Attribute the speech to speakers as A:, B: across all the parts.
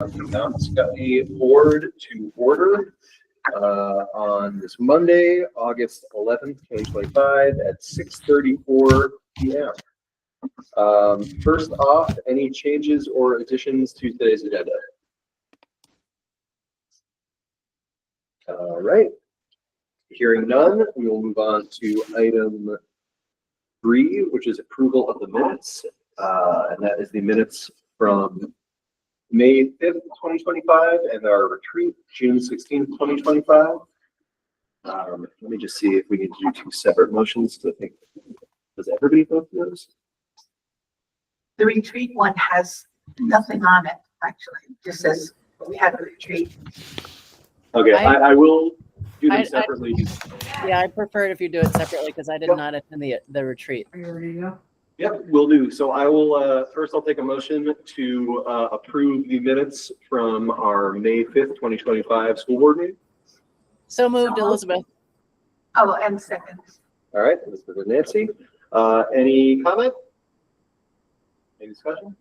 A: Now it's got a board to order on this Monday, August 11th, 2025 at 6:34 p.m. First off, any changes or additions to today's agenda? All right. Hearing none, we will move on to item 3, which is approval of the minutes. And that is the minutes from May 5th, 2025, and our retreat, June 16th, 2025. Let me just see if we need to do 2 separate motions. I think, does everybody vote for those?
B: The retreat one has nothing on it, actually. It just says we had a retreat.
A: Okay, I will do them separately.
C: Yeah, I prefer it if you do it separately because I did not attend the retreat.
B: Are you ready to go?
A: Yep, will do. So I will, first I'll take a motion to approve the minutes from our May 5th, 2025 school board meeting.
C: So moved, Elizabeth.
B: Oh, and second.
A: All right, Elizabeth and Nancy. Any comment? Any discussion?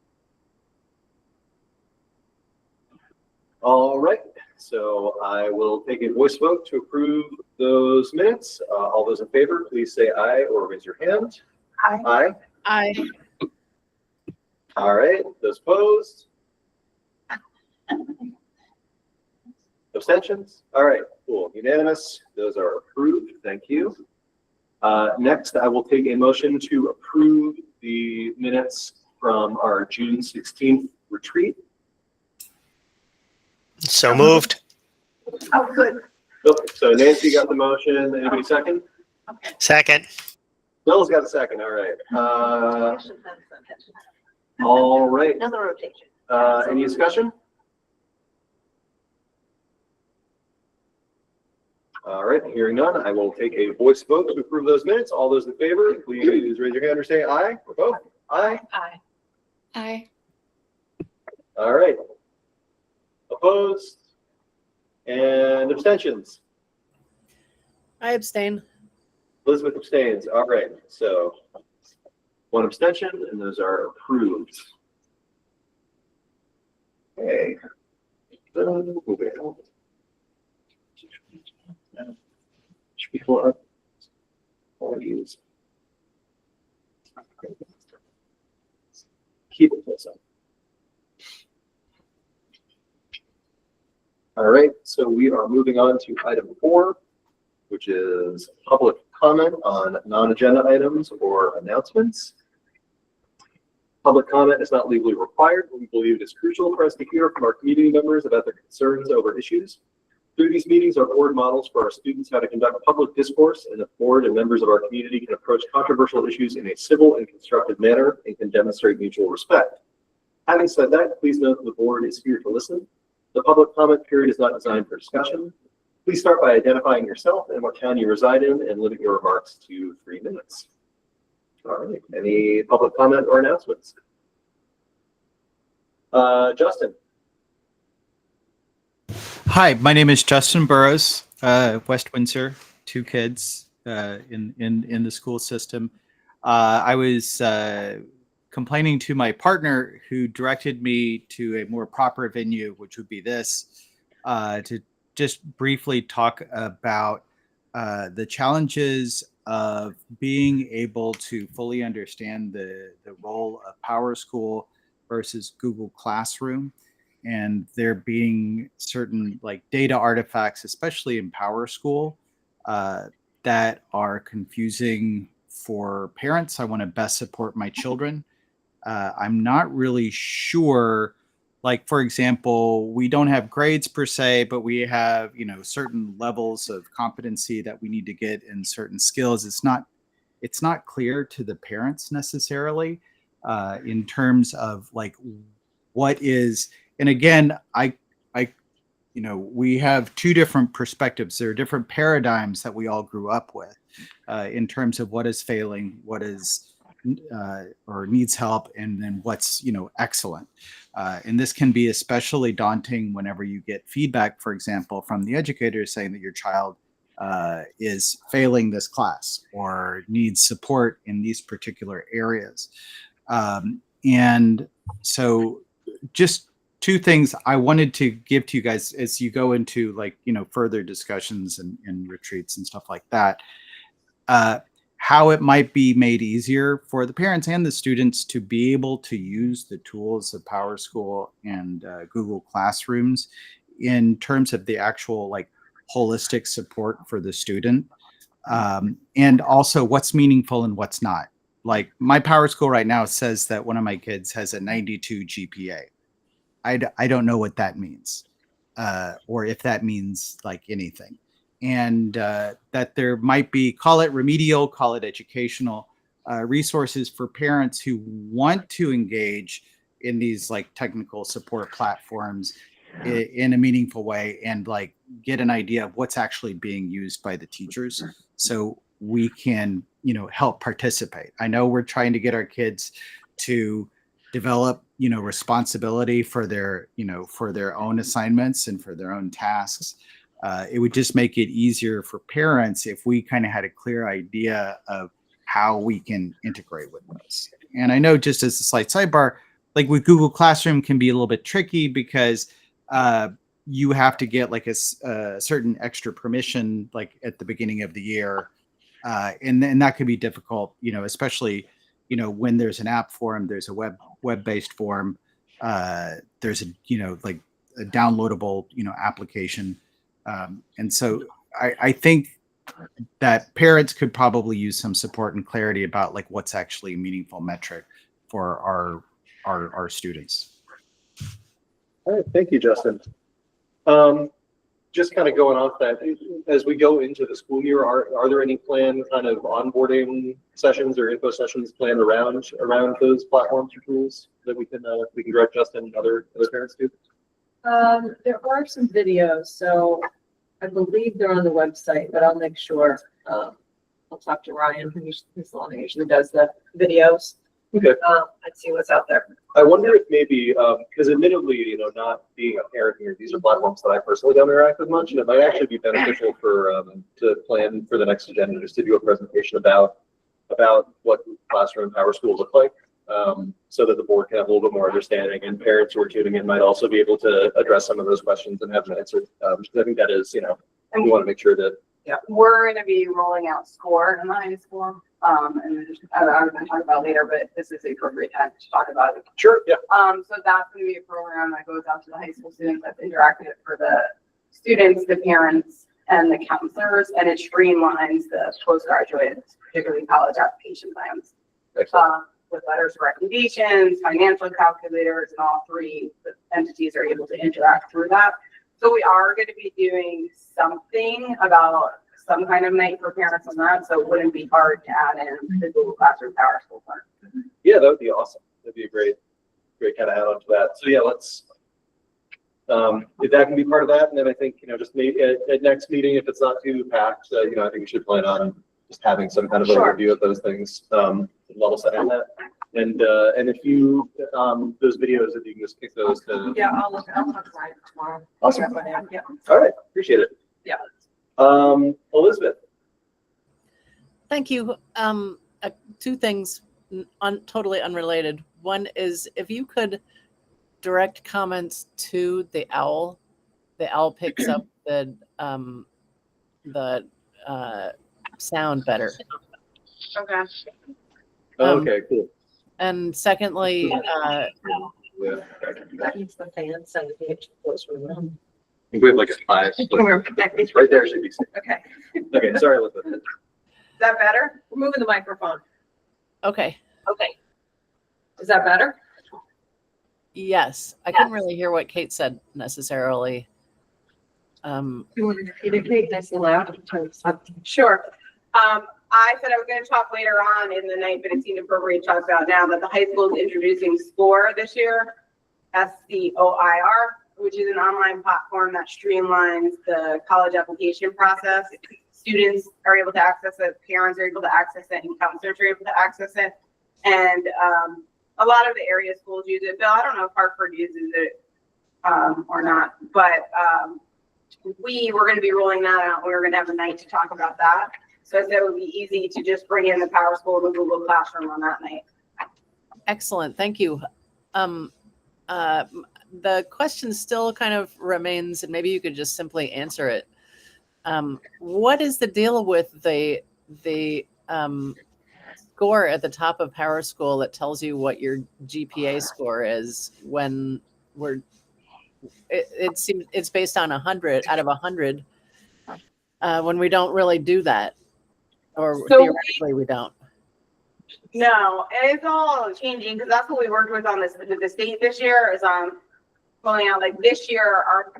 A: All right, so I will take a voice vote to approve those minutes. All those in favor, please say aye or raise your hand.
B: Aye.
A: Aye.
C: Aye.
A: All right, those opposed? Abstentions? All right, cool, unanimous. Those are approved, thank you. Next, I will take a motion to approve the minutes from our June 16th retreat.
D: So moved.
B: Oh, good.
A: So Nancy got the motion, anybody second?
B: Okay.
D: Second.
A: Bill's got a second, all right. All right,
B: Another rotation.
A: any discussion? All right, hearing none, I will take a voice vote to approve those minutes. All those in favor, please raise your hand or say aye or both. Aye.
B: Aye.
C: Aye.
A: All right. Opposed? And abstentions?
C: I abstain.
A: Elizabeth abstains. All right, so 1 abstention, and those are approved. Okay. Moving on. Should we pull up all of these? Keep it close up. All right, so we are moving on to item 4, which is public comment on non-agenda items or announcements. Public comment is not legally required, but we believe it is crucial for us to hear from our community members about their concerns over issues. Through these meetings, our board models for our students how to conduct public discourse, and the board and members of our community can approach controversial issues in a civil and constructive manner and can demonstrate mutual respect. Having said that, please note that the board is here to listen. The public comment period is not designed for discussion. Please start by identifying yourself and what town you reside in and limit your remarks to 3 minutes. All right, any public comment or announcements? Justin.
E: Hi, my name is Justin Burrows, West Windsor, 2 kids in the school system. I was complaining to my partner who directed me to a more proper venue, which would be this, to just briefly talk about the challenges of being able to fully understand the role of PowerSchool versus Google Classroom, and there being certain like data artifacts, especially in PowerSchool, that are confusing for parents. I want to best support my children. I'm not really sure, like, for example, we don't have grades per se, but we have, certain levels of competency that we need to get in certain skills. It's not clear to the parents necessarily in terms of like what is, and again, we have 2 different perspectives. There are different paradigms that we all grew up with in terms of what is failing, what is or needs help, and then what's excellent. And this can be especially daunting whenever you get feedback, for example, from the educator saying that your child is failing this class or needs support in these particular areas. And so just two things I wanted to give to you guys as you go into like, further discussions and retreats and stuff like that. How it might be made easier for the parents and the students to be able to use the tools of PowerSchool and Google Classrooms in terms of the actual like holistic support for the student. And also what's meaningful and what's not. Like my PowerSchool right now says that one of my kids has a 92 GPA. I don't know what that means, or if that means like anything. And that there might be, call it remedial, call it educational resources for parents who want to engage in these like technical support platforms in a meaningful way and like get an idea of what's actually being used by the teachers, so we can help participate. I know we're trying to get our kids to develop responsibility for their for their own assignments and for their own tasks. It would just make it easier for parents if we kind of had a clear idea of how we can integrate with those. And I know, just as a slight sidebar, like with Google Classroom can be a little bit tricky because you have to get like a certain extra permission like at the beginning of the year. And that could be difficult, especially, when there's an app form, there's a web-based form, there's like a downloadable, application. And so I think that parents could probably use some support and clarity about like what's actually a meaningful metric for our students.
A: All right, thank you, Justin. Just kind of going off that, as we go into the school year, are there any planned kind of onboarding sessions or info sessions planned around those platforms or tools that we can direct Justin and other parents to?
D: There are some videos, so I believe they're on the website, but I'll make sure. I'll talk to Ryan, who's the one who usually does the videos.
A: Okay.
D: And see what's out there.
A: I wonder if maybe, because admittedly, not being a parent here, these are platforms that I personally don't interact with much, and it might actually be beneficial for to plan for the next agenda just to do a presentation about what Classroom and PowerSchool look like, so that the board can have a little bit more understanding, and parents who are tuning in might also be able to address some of those questions and have them answered. I think that is, we want to make sure that.
F: Yeah, we're going to be rolling out SCORE in the high school. And I'm going to talk about later, but this is the appropriate time to talk about it.
A: Sure, yeah.
F: So that's going to be a program that goes out to the high school students, that's interactive for the students, the parents, and the counselors, and it streamlines the postgraduate, particularly college application plans. With letters of recommendations, financial calculators, and all three entities are able to interact through that. So we are going to be doing something about some kind of night for parents on that, so it wouldn't be hard to add in the Google Classroom PowerSchool part.
A: Yeah, that would be awesome. That'd be a great kind of add on to that. So yeah, let's, if that can be part of that, and then I think, just maybe at next meeting, if it's not too packed, I think we should plan on just having some kind of overview of those things, level set on that. And if you, those videos, if you can just kick those to.
D: Yeah, I'll look at it tomorrow.
A: Awesome.
D: Yeah.
A: All right, appreciate it.
D: Yeah.
A: Elizabeth.
C: Thank you. Two things totally unrelated. One is if you could direct comments to the owl picks up the sound better.
F: Okay.
A: Okay, cool.
C: And secondly,
A: Yeah.
D: That means the fans and the close room.
A: I think we have like a 5. It's right there, should be.
D: Okay.
A: Okay, sorry, Elizabeth.
F: Is that better?
D: We're moving the microphone.
C: okay.
D: Okay. Is that better?
C: Yes, I couldn't really hear what Kate said necessarily.
D: You want to repeat it, Kate? Nice and loud.
F: Sure. I said I was going to talk later on in the night, but it seemed appropriate to talk about now that the high school is introducing SCORE this year, SCOIR, which is an online platform that streamlines the college application process. Students are able to access it, parents are able to access it, and counselors are able to access it. And a lot of the area schools use it. Bill, I don't know if Hartford uses it or not, but we were going to be rolling that out. We were going to have a night to talk about that. So I said it would be easy to just bring in the PowerSchool and the Google Classroom on that night.
C: Excellent, thank you. the question still kind of remains, and maybe you could just simply answer it. What is the deal with the score at the top of Power School that tells you what your GPA score is when it seems it's based on 100 out of 100 when we don't really do that, or
F: So
C: theoretically we don't.
F: No, and it's all changing because that's what we worked with on this with the state this year is pulling out like this year our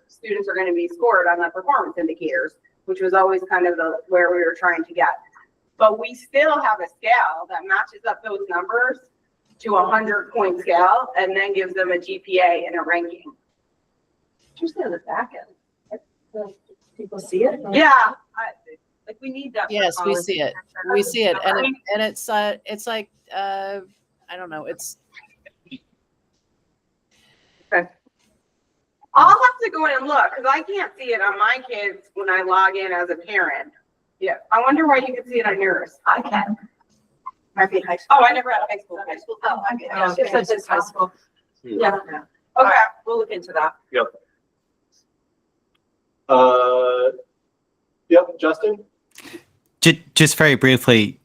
F: students are going to be scored on the performance indicators, which was always kind of where we were trying to get. But we still have a scale that matches up those numbers to a 100-point scale and then gives them a GPA and a ranking.
D: Usually on the back end. People see it.
F: Yeah.
D: Like we need that. for
C: Yes, we
D: college.
C: see it. We see it, and it's like I don't know. It's
F: I'll have to go in and look because I can't see it on my kids when I log in as a parent. Yeah, I wonder why you can see it on yours.
B: I can. Might be high school.
F: Oh, I never had a high school.
B: Oh, I get
D: Yeah,
B: it.
D: if it's high school. Yeah,
F: Okay.
D: we'll look into that.
A: Yep, Justin?
E: Just very briefly,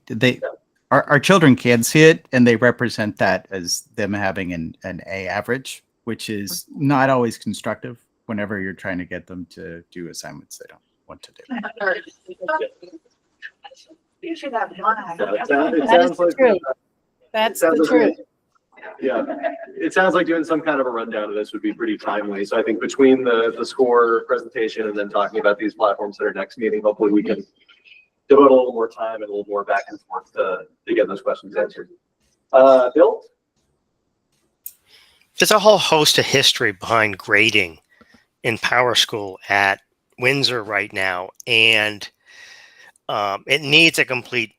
E: our children can see it, and they represent that as them having an A average, which is not always constructive whenever you're trying to get them to do assignments they don't want to do.
B: You should have one.
A: It
C: That is
A: sounds
C: the
A: like
C: truth. That's the truth.
A: Yeah, it sounds like doing some kind of a rundown of this would be pretty timely. So I think between the score presentation and then talking about these platforms at our next meeting, hopefully we can devote a little more time and a little more back and forth to get those questions answered. Bill?
G: There's a whole host of history behind grading in Power School at Windsor right now, and it needs a complete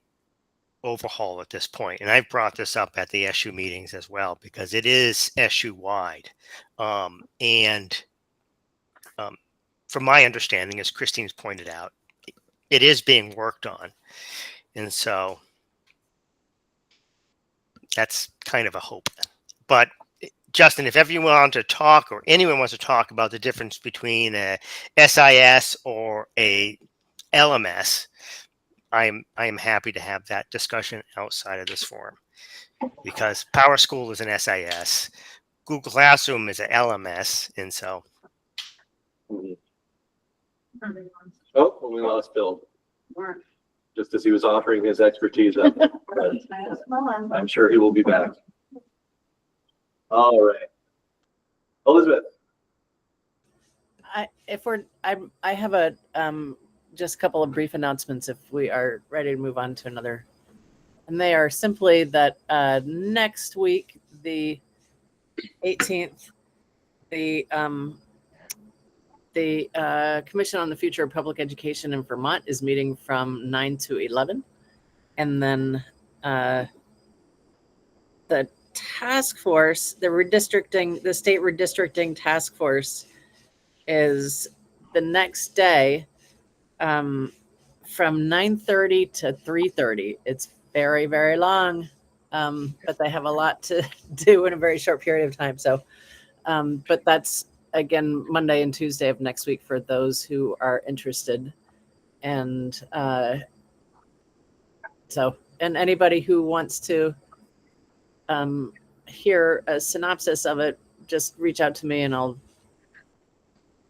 G: overhaul at this point. And I've brought this up at the SU meetings as well, because it is SU wide. And from my understanding, as Christine's pointed out, it is being worked on. And so that's kind of a hope. But Justin, if ever you want to talk, or anyone wants to talk about the difference between a SIS or a LMS, I am happy to have that discussion outside of this forum, because Power School is an SIS, Google Classroom is an LMS, and so.
A: Oh, well, we lost Bill. Just as he was offering his expertise up. But I'm sure he will be back. All right. Elizabeth.
C: I have a just a couple of brief announcements if we are ready to move on to another. And they are simply that next week, the 18th, the Commission on the Future of Public Education in Vermont is meeting from 9 to 11. And then the task force, the state redistricting task force is the next day from 9:30 to 3:30. It's very, very long, but they have a lot to do in a very short period of time. So, but that's again Monday and Tuesday of next week for those who are interested. And so, and anybody who wants to hear a synopsis of it, just reach out to me and I'll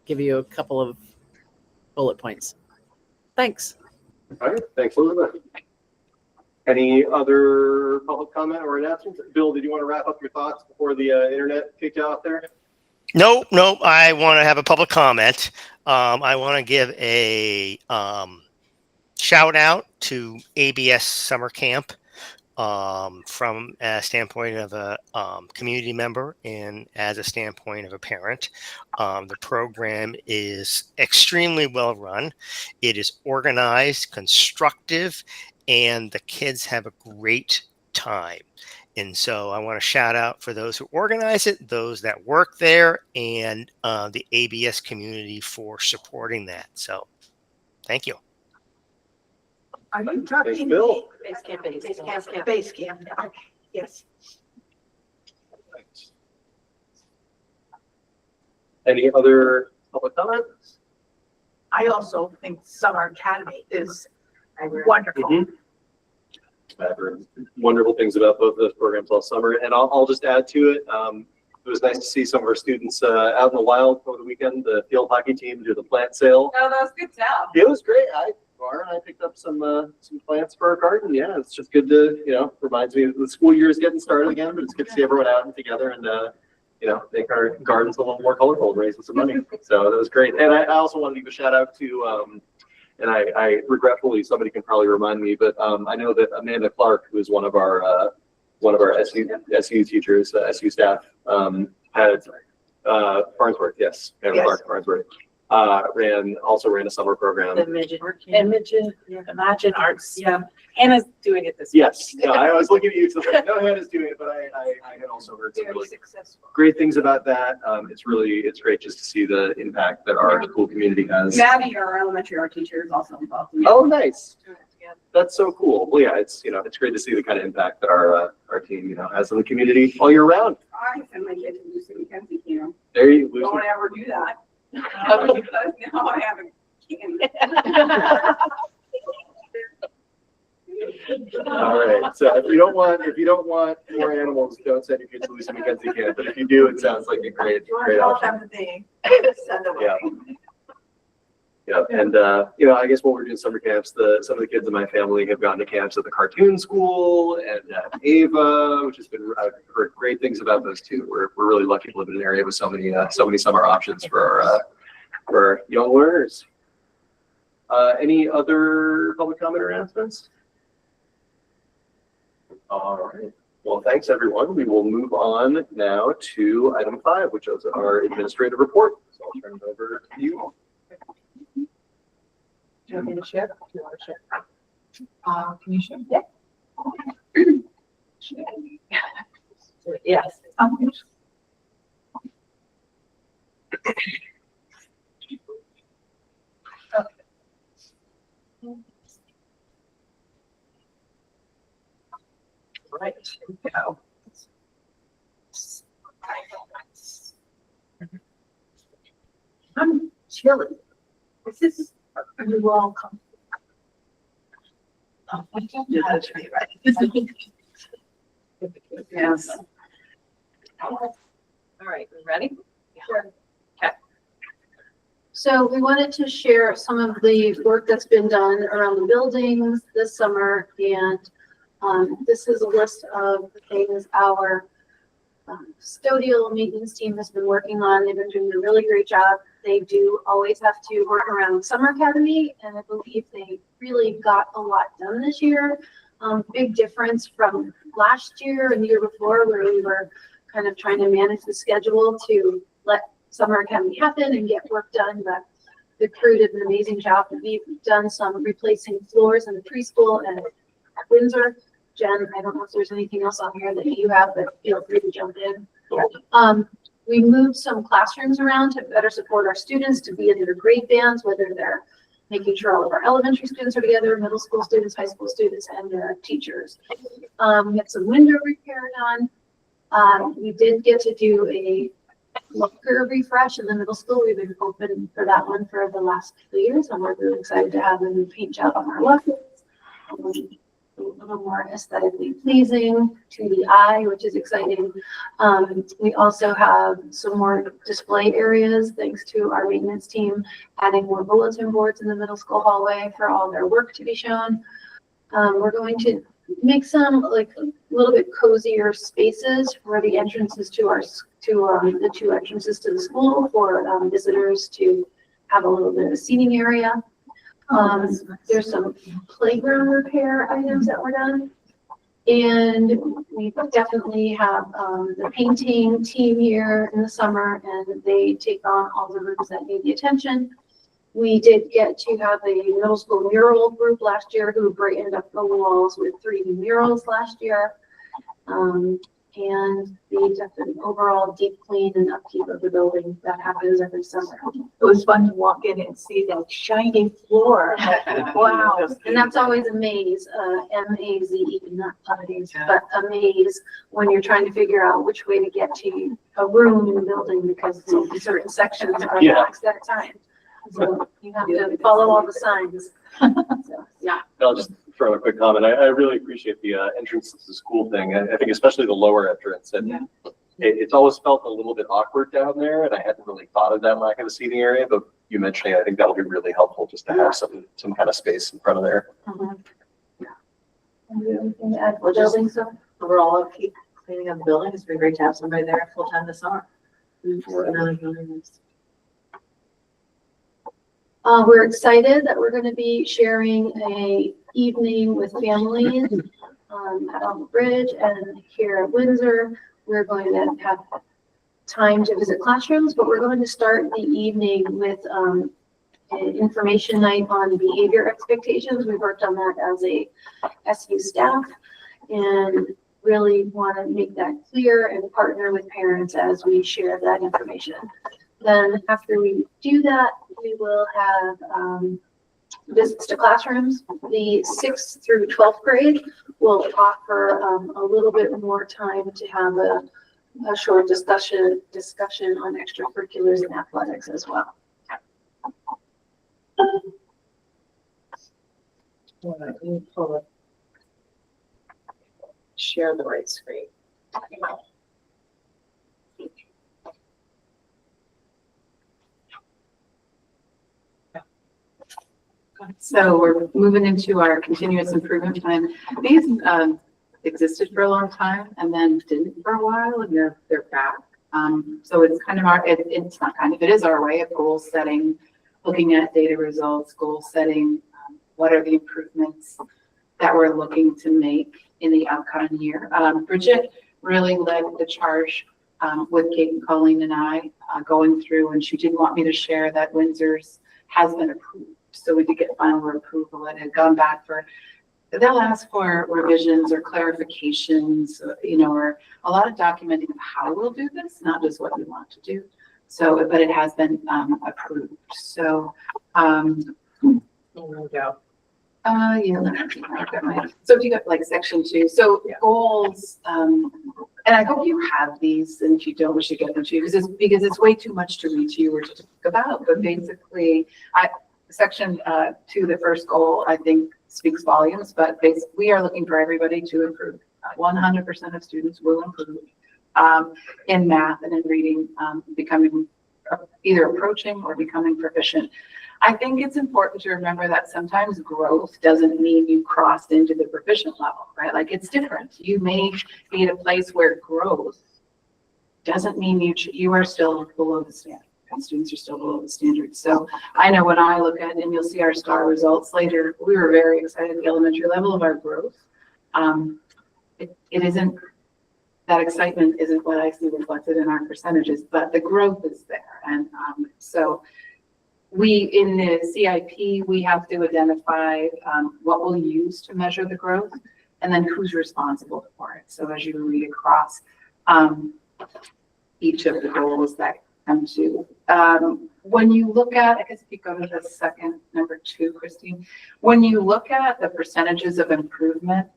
C: give you a couple of bullet points. Thanks.
A: All right, thanks, Elizabeth. Any other public comment or announcements? Bill, did you want to wrap up your thoughts before the internet kicked you out there?
G: Nope. I want to have a public comment. I want to give a shout out to ABS Summer Camp from a standpoint of a community member and as a standpoint of a parent. The program is extremely well run. It is organized, constructive, and the kids have a great time. And so I want to shout out for those who organize it, those that work there, and the ABS community for supporting that. So thank you.
B: Are you talking?
A: Thanks, Bill.
B: Base camp. Okay, yes.
A: Any other public comments?
B: I also think Summer Academy is wonderful.
A: Mhm. I've heard wonderful things about both of those programs all summer, and I'll just add to it. It was nice to see some of our students out in the wild over the weekend. The field hockey team do the plant sale.
F: Oh, that was good stuff.
A: It was great. Laura and I picked up some plants for our garden. Yeah, it's just good to reminds me the school year is getting started again, but it's good to see everyone out and together and make our gardens a little more colorful and raise some money. So that was great. And I also wanted to give a shout out to and I regretfully, somebody can probably remind me, but I know that Amanda Clark, who is one of our SU teachers, SU staff, had Farnsworth, yes, Amanda
B: Yes.
A: Clark Farnsworth, also ran a summer program.
B: Imagine Arts.
D: Yeah, Hannah's doing it this.
A: Yes, no, I was looking at you, so I know Hannah's doing it, but I had also heard some
B: Very
A: really
B: successful.
A: great things about that. It's great just to see the impact that our school community has.
F: Maddie, our elementary art teacher, is also involved in it.
A: Oh, nice. That's so cool. Well, yeah, it's great to see the kind of impact that our team has in the community all year round.
F: I send my kid to Lucy McKenzie camp.
A: There you
F: Don't ever do that. Because now I have a kid.
A: All right. So if you don't want more animals, don't send your kids to Lucy McKenzie camp. But if you do, it sounds like a great option.
B: Everything. Send away.
A: Yeah. Yeah, and I guess when we're doing summer camps, some of the kids in my family have gone to camps at the cartoon school and at Ava, which has been, I've heard great things about those too. We're really lucky to live in an area with so many summer options for our young learners. Any other public comment or announcements? All right. Well, thanks everyone. We will move on now to item 5, which is our administrative report. So I'll turn it over to you.
D: Do you want me to share? Do you want to share?
B: Can you show? Yeah.
D: Yes.
B: Right. Here we go. I'm chilly. This is, are you all comfortable? Oh, I can't do that to me, right? Yes.
D: All right, we ready?
B: Sure.
D: Okay.
H: So we wanted to share some of the work that's been done around the buildings this summer, and this is a list of the things our custodial maintenance team has been working on. They've been doing a really great job. They do always have to work around Summer Academy, and I believe they really got a lot done this year. Big difference from last year and the year before, where we were kind of trying to manage the schedule to let Summer Academy happen and get work done, but the crew did an amazing job. We've done some replacing floors in the preschool and at Windsor. Jen, I don't know if there's anything else on here that you have, but feel free to jump in. We moved some classrooms around to better support our students to be in their grade bands, whether they're making sure all of our elementary students are together, middle school students, high school students, and their teachers. We had some window repair done. We did get to do a locker refresh in the middle school. We've been open for that one for the last few years, and we're really excited to have a new paint job on our lockers. A little more aesthetically pleasing to the eye, which is exciting. We also have some more display areas, thanks to our maintenance team, adding more bulletin boards in the middle school hallway for all their work to be shown. We're going to make some like a little bit cozier spaces for the entrances to the 2 entrances to the school for visitors to have a little bit of a seating area. There's some playground repair items that were done. And we definitely have the painting team here in the summer, and they take on all the rooms that need the attention. We did get to have a middle school mural group last year who brightened up the walls with 3D murals last year. and just an overall deep clean and upkeep of the building that happens every summer.
B: It was fun to walk in and see that shiny floor. Wow.
H: And that's always a maze, M-A-Z-E, not maze, but a maze when you're trying to figure out which way to get to a room in the building because certain sections are
A: Yeah.
H: locked at a time. So you have to follow all the signs. So, yeah.
A: I'll just throw in a quick comment. I really appreciate the entrance to the school thing. I think especially the lower entrance. And it's always felt a little bit awkward down there, and I hadn't really thought of that lack of a seating area, but you mentioning it, I think that'll be really helpful just to have some kind of space in front of there.
H: Anything to add for
B: Well, just-
H: building, so?
B: Overall, keep cleaning up the building. It's been great to have somebody there full time this summer. Really, really nice.
H: We're excited that we're going to be sharing a evening with families at on the bridge and here at Windsor. We're going to have time to visit classrooms, but we're going to start the evening with an information night on behavior expectations. We worked on that as a SU staff and really want to make that clear and partner with parents as we share that information. Then after we do that, we will have visits to classrooms. The 6th through 12th grade will offer a little bit more time to have a short discussion on extracurriculars and athletics as well.
D: Share the right screen.
I: So we're moving into our continuous improvement plan. These existed for a long time and then didn't for a while, and they're back. So it's kind of it's not kind of, it is our way of goal setting, looking at data results, goal setting, what are the improvements that we're looking to make in the upcoming year. Bridget really led the charge with Kate and Colleen and I going through, and she did want me to share that Windsor's has been approved. So we did get final approval. It had gone back for, they'll ask for revisions or clarifications, you know, or a lot of documenting of how we'll do this, not just what we want to do. So, but it has been approved. So,
D: No doubt.
I: yeah, I've got my, so if you got like section 2, so goals, and I hope you have these, and if you don't, we should get them to you because it's way too much to read to you or to talk about. But basically, section 2, the first goal, I think speaks volumes. But we are looking for everybody to improve. 100% of students will improve in math and in reading, becoming either approaching or becoming proficient. I think it's important to remember that sometimes growth doesn't mean you crossed into the proficient level, right? Like it's different. You may be at a place where growth doesn't mean you are still below the standard, and students are still below the standard. So I know when I look at, and you'll see our STAR results later, we were very excited at the elementary level of our growth. It isn't, that excitement isn't what I see reflected in our percentages, but the growth is there. And so in the CIP, we have to identify what we'll use to measure the growth and then who's responsible for it. So as you read across each of the goals that come to, when you look at, I guess if you go to the second, number 2, Christine, when you look at the percentages of improvement,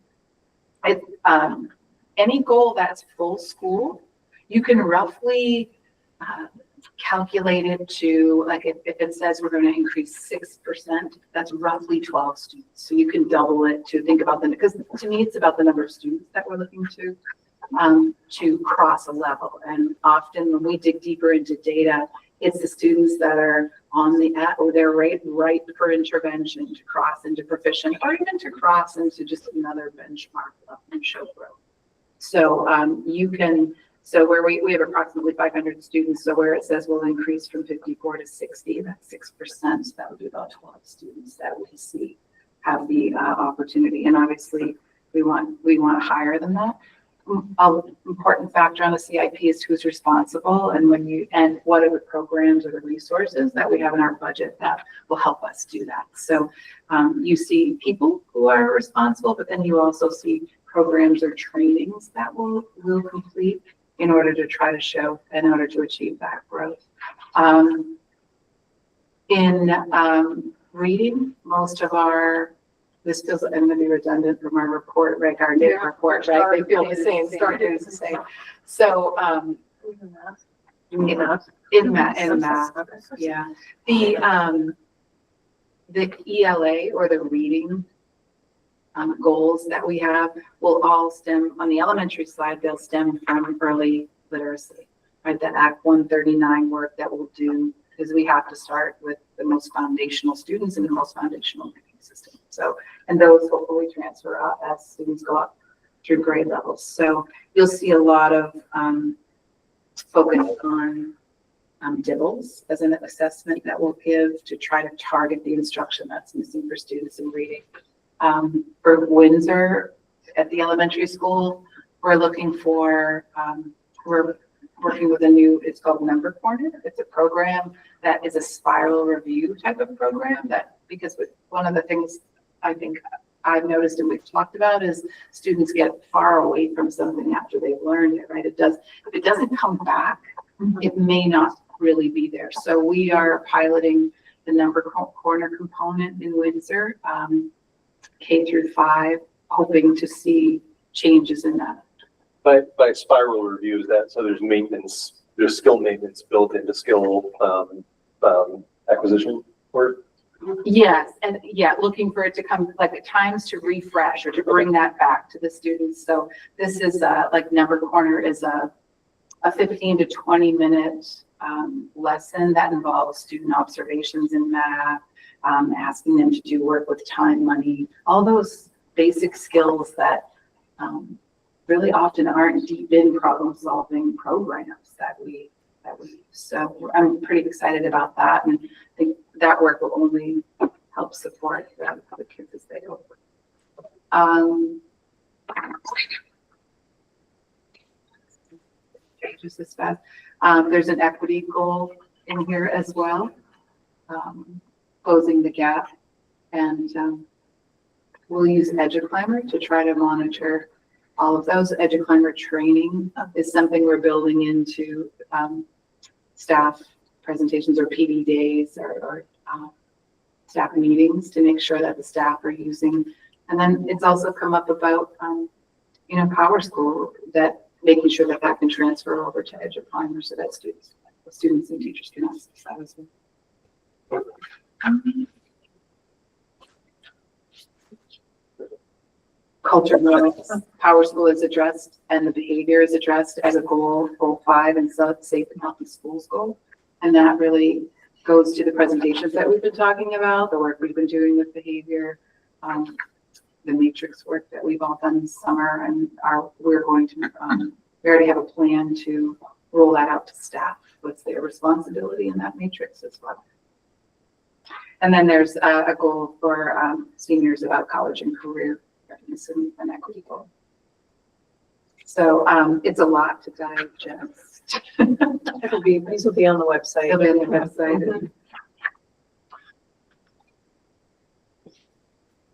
I: any goal that's full school, you can roughly calculate it to, like if it says we're going to increase 6%, that's roughly 12 students. So you can double it to think about them, because to me it's about the number of students that we're looking to cross a level. And often when we dig deeper into data, it's the students that are on the or they're right for intervention to cross into proficient, or even to cross into just another benchmark and show growth. So you can, so where we have approximately 500 students, so where it says we'll increase from 54 to 60, that's 6%. That would be about 12 students that we see have the opportunity. And obviously we want higher than that. An important factor on the CIP is who's responsible, and what are the programs or the resources that we have in our budget that will help us do that. So you see people who are responsible, but then you also see programs or trainings that we'll complete in order to try to show, in order to achieve that growth. In reading, most of our, this feels, I'm going to be redundant from our report, right? Our data report, right? They feel the same, start data is the same. So, in math, yeah. The ELA or the reading goals that we have will all stem, on the elementary side, they'll stem from early literacy, right? The Act 139 work that we'll do, because we have to start with the most foundational students in the most foundational reading system. So, and those hopefully transfer up as students go up through grade levels. So you'll see a lot of focus on DIBELS as an assessment that we'll give to try to target the instruction that's missing for students in reading. For Windsor at the elementary school, we're looking for, we're working with a new, it's called Member Corner. It's a program that is a spiral review type of program that, because one of the things I think I've noticed and we've talked about is students get far away from something after they've learned it, right? If it doesn't come back, it may not really be there. So we are piloting the Member Corner component in Windsor, K through 5, hoping to see changes in that.
A: By spiral review, is that so there's maintenance, there's skill maintenance built into skill acquisition work?
I: Yes, and yeah, looking for it to come, like at times to refresh or to bring that back to the students. So this is like Member Corner is a 15 to 20 minute lesson that involves student observations in math, asking them to do work with time, money, all those basic skills that really often aren't deep in problem solving programs that we use. So I'm pretty excited about that, and I think that work will only help support the kids as they go. Changes this fast. There's an equity goal in here as well, closing the gap, and we'll use EduClimber to try to monitor all of those. EduClimber training is something we're building into staff presentations or PD days or staff meetings to make sure that the staff are using. And then it's also come up about, Power School, that making sure that that can transfer over to EduClimber so that students and teachers can access that as well. Culture growth, Power School is addressed and the behavior is addressed as a goal 5 and safe and healthy schools goal. And that really goes to the presentations that we've been talking about, the work we've been doing with behavior, the matrix work that we've all done this summer, and we're going to, we already have a plan to roll that out to staff. What's their responsibility in that matrix as well. And then there's a goal for seniors about college and career readiness and an equity goal. So it's a lot to digest.
D: These will be on the website.
I: It'll be on the website.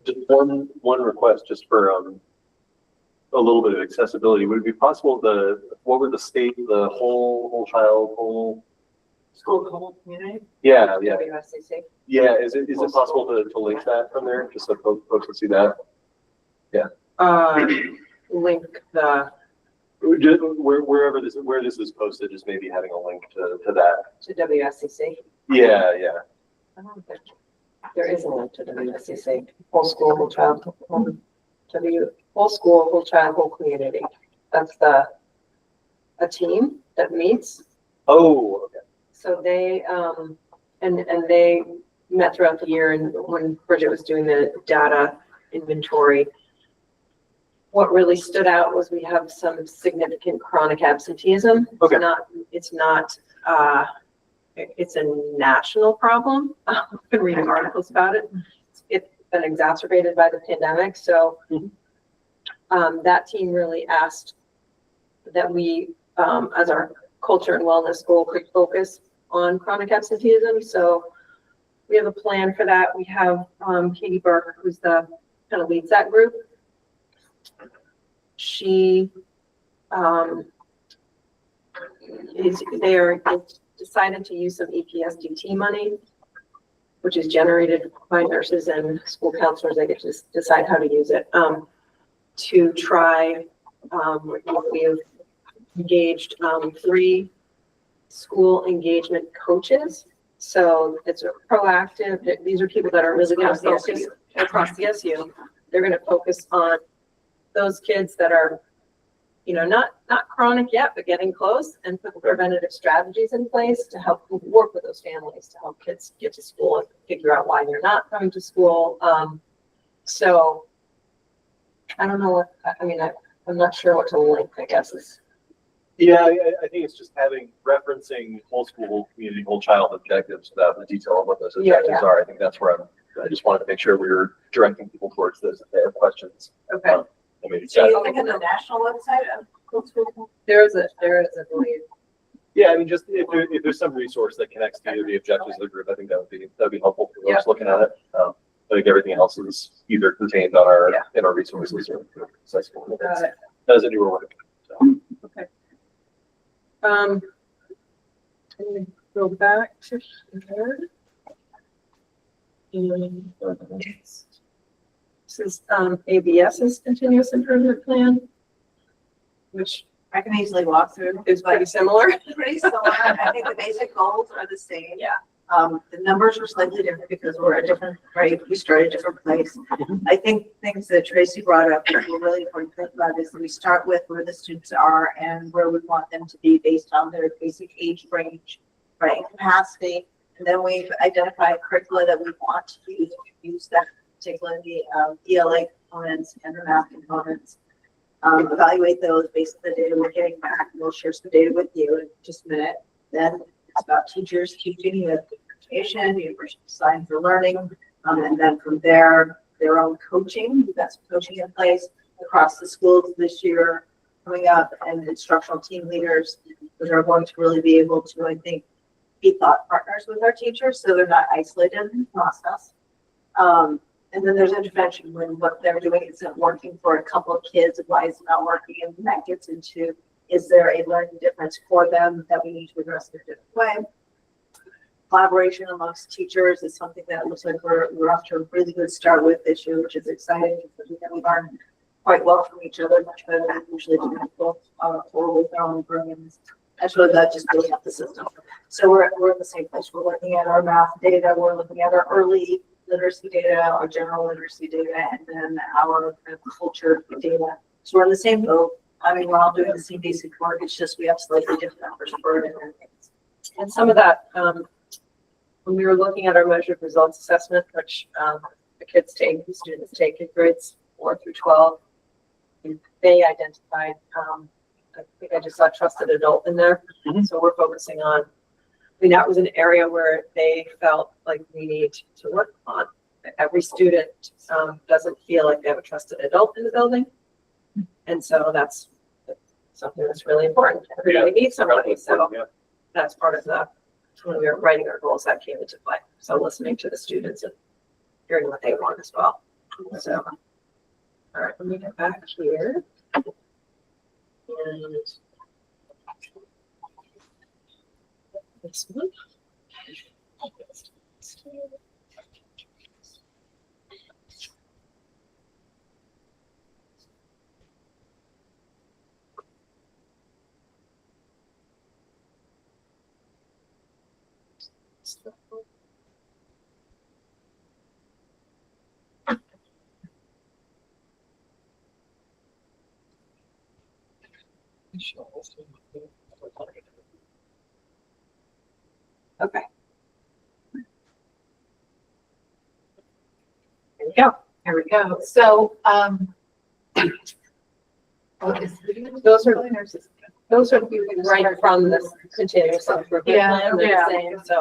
A: Just one request, just for a little bit of accessibility. Would it be possible what were the whole child, whole
D: School whole community.
A: Yeah.
D: WSCC.
A: Yeah, is it possible to link that from there, just so folks can see that? Yeah.
D: Link the
A: Just where this is posted, just maybe having a link to that.
D: to WSCC.
A: Yeah.
D: I don't think there is a link to WSCC. Whole school, whole child, whole school, whole child, whole community. That's a team that meets.
A: Oh, okay.
D: So they and they met throughout the year, and when Bridget was doing the data inventory, what really stood out was we have some significant chronic absenteeism.
A: Okay.
D: It's a national problem. I've been reading articles about it. It's been exacerbated by the pandemic. So that team really asked that we, as our culture and wellness goal, could focus on chronic absenteeism. So we have a plan for that. We have Katie Burke, who's the kind of leads that group. she, they decided to use some EPSDT money, which is generated by nurses and school counselors. They get to decide how to use it, to try, we've engaged 3 school engagement coaches. So it's a proactive, these are people that are really going to focus across the SU. They're going to focus on those kids that are, you know, not chronic yet, but getting close, and put preventative strategies in place to help work with those families, to help kids get to school and figure out why they're not coming to school. So I don't know what, I mean, I'm not sure what to link, I guess is.
A: Yeah, I think it's just referencing whole school, community, whole child objectives without the detail of what those objectives are. I think that's where I just wanted to make sure we were directing people towards those if they have questions.
D: Okay.
A: Maybe
B: So you look at the national website of
D: There is, I believe.
A: yeah, I mean, just if there's some resource that connects to the objectives of the group, I think that would be helpful for those looking at it. I think everything else is either contained on our in our resources or accessible.
D: Got it.
A: As a newer work. So.
D: Okay. I'm gonna go back to here. And go to the next. This is ABS's continuous improvement plan, which
B: I can easily walk through.
D: is pretty similar.
B: Pretty similar. I think the basic goals are the same.
D: Yeah.
B: The numbers are slightly different because we're a different, right? We start a different place. I think things that Tracy brought up that were really important to think about is that we start with where the students are and where we want them to be based on their basic age range, right, and capacity. And then we've identified curricula that we want to use that, particularly ELA components and the math components. Evaluate those based on the data we're getting back. We'll share some data with you in just a minute. Then it's about teachers teaching you education, universal design for learning, and then from there, their own coaching. We've got some coaching in place across the schools this year coming up, and instructional team leaders that are going to really be able to, I think, be thought partners with our teachers so they're not isolated in the process. And then there's intervention when what they're doing isn't working for a couple of kids, and why is it not working? And that gets into, is there a learning difference for them that we need to address in a different way? Collaboration amongst teachers is something that looks like we're off to a really good start with this year, which is exciting because we learn quite well from each other, much better than we usually do or with our own programs. That's really that just building up the system. So we're in the same place. We're looking at our math data, we're looking at our early literacy data, our general literacy data, and then our culture data. So we're in the same boat. I mean, we're all doing the same basic work. It's just we have slightly different numbers for different things.
D: And some of that, when we were looking at our measured results assessment, which the kids take, the students take in grades 4 through 12, they identified, I think I just saw trusted adult in there. So we're focusing on, I mean, that was an area where they felt like we need to work on. Every student doesn't feel like they have a trusted adult in the building. And so that's something that's really important. Everybody needs somebody. So that's part of the, when we were writing our goals, that came into play. So listening to the students and hearing what they want as well. So, all right, let me get back here. And this one. Okay. There we go.
I: There we go. So,
D: Those are right from this continuous improvement plan. They're
I: yeah.
D: saying, So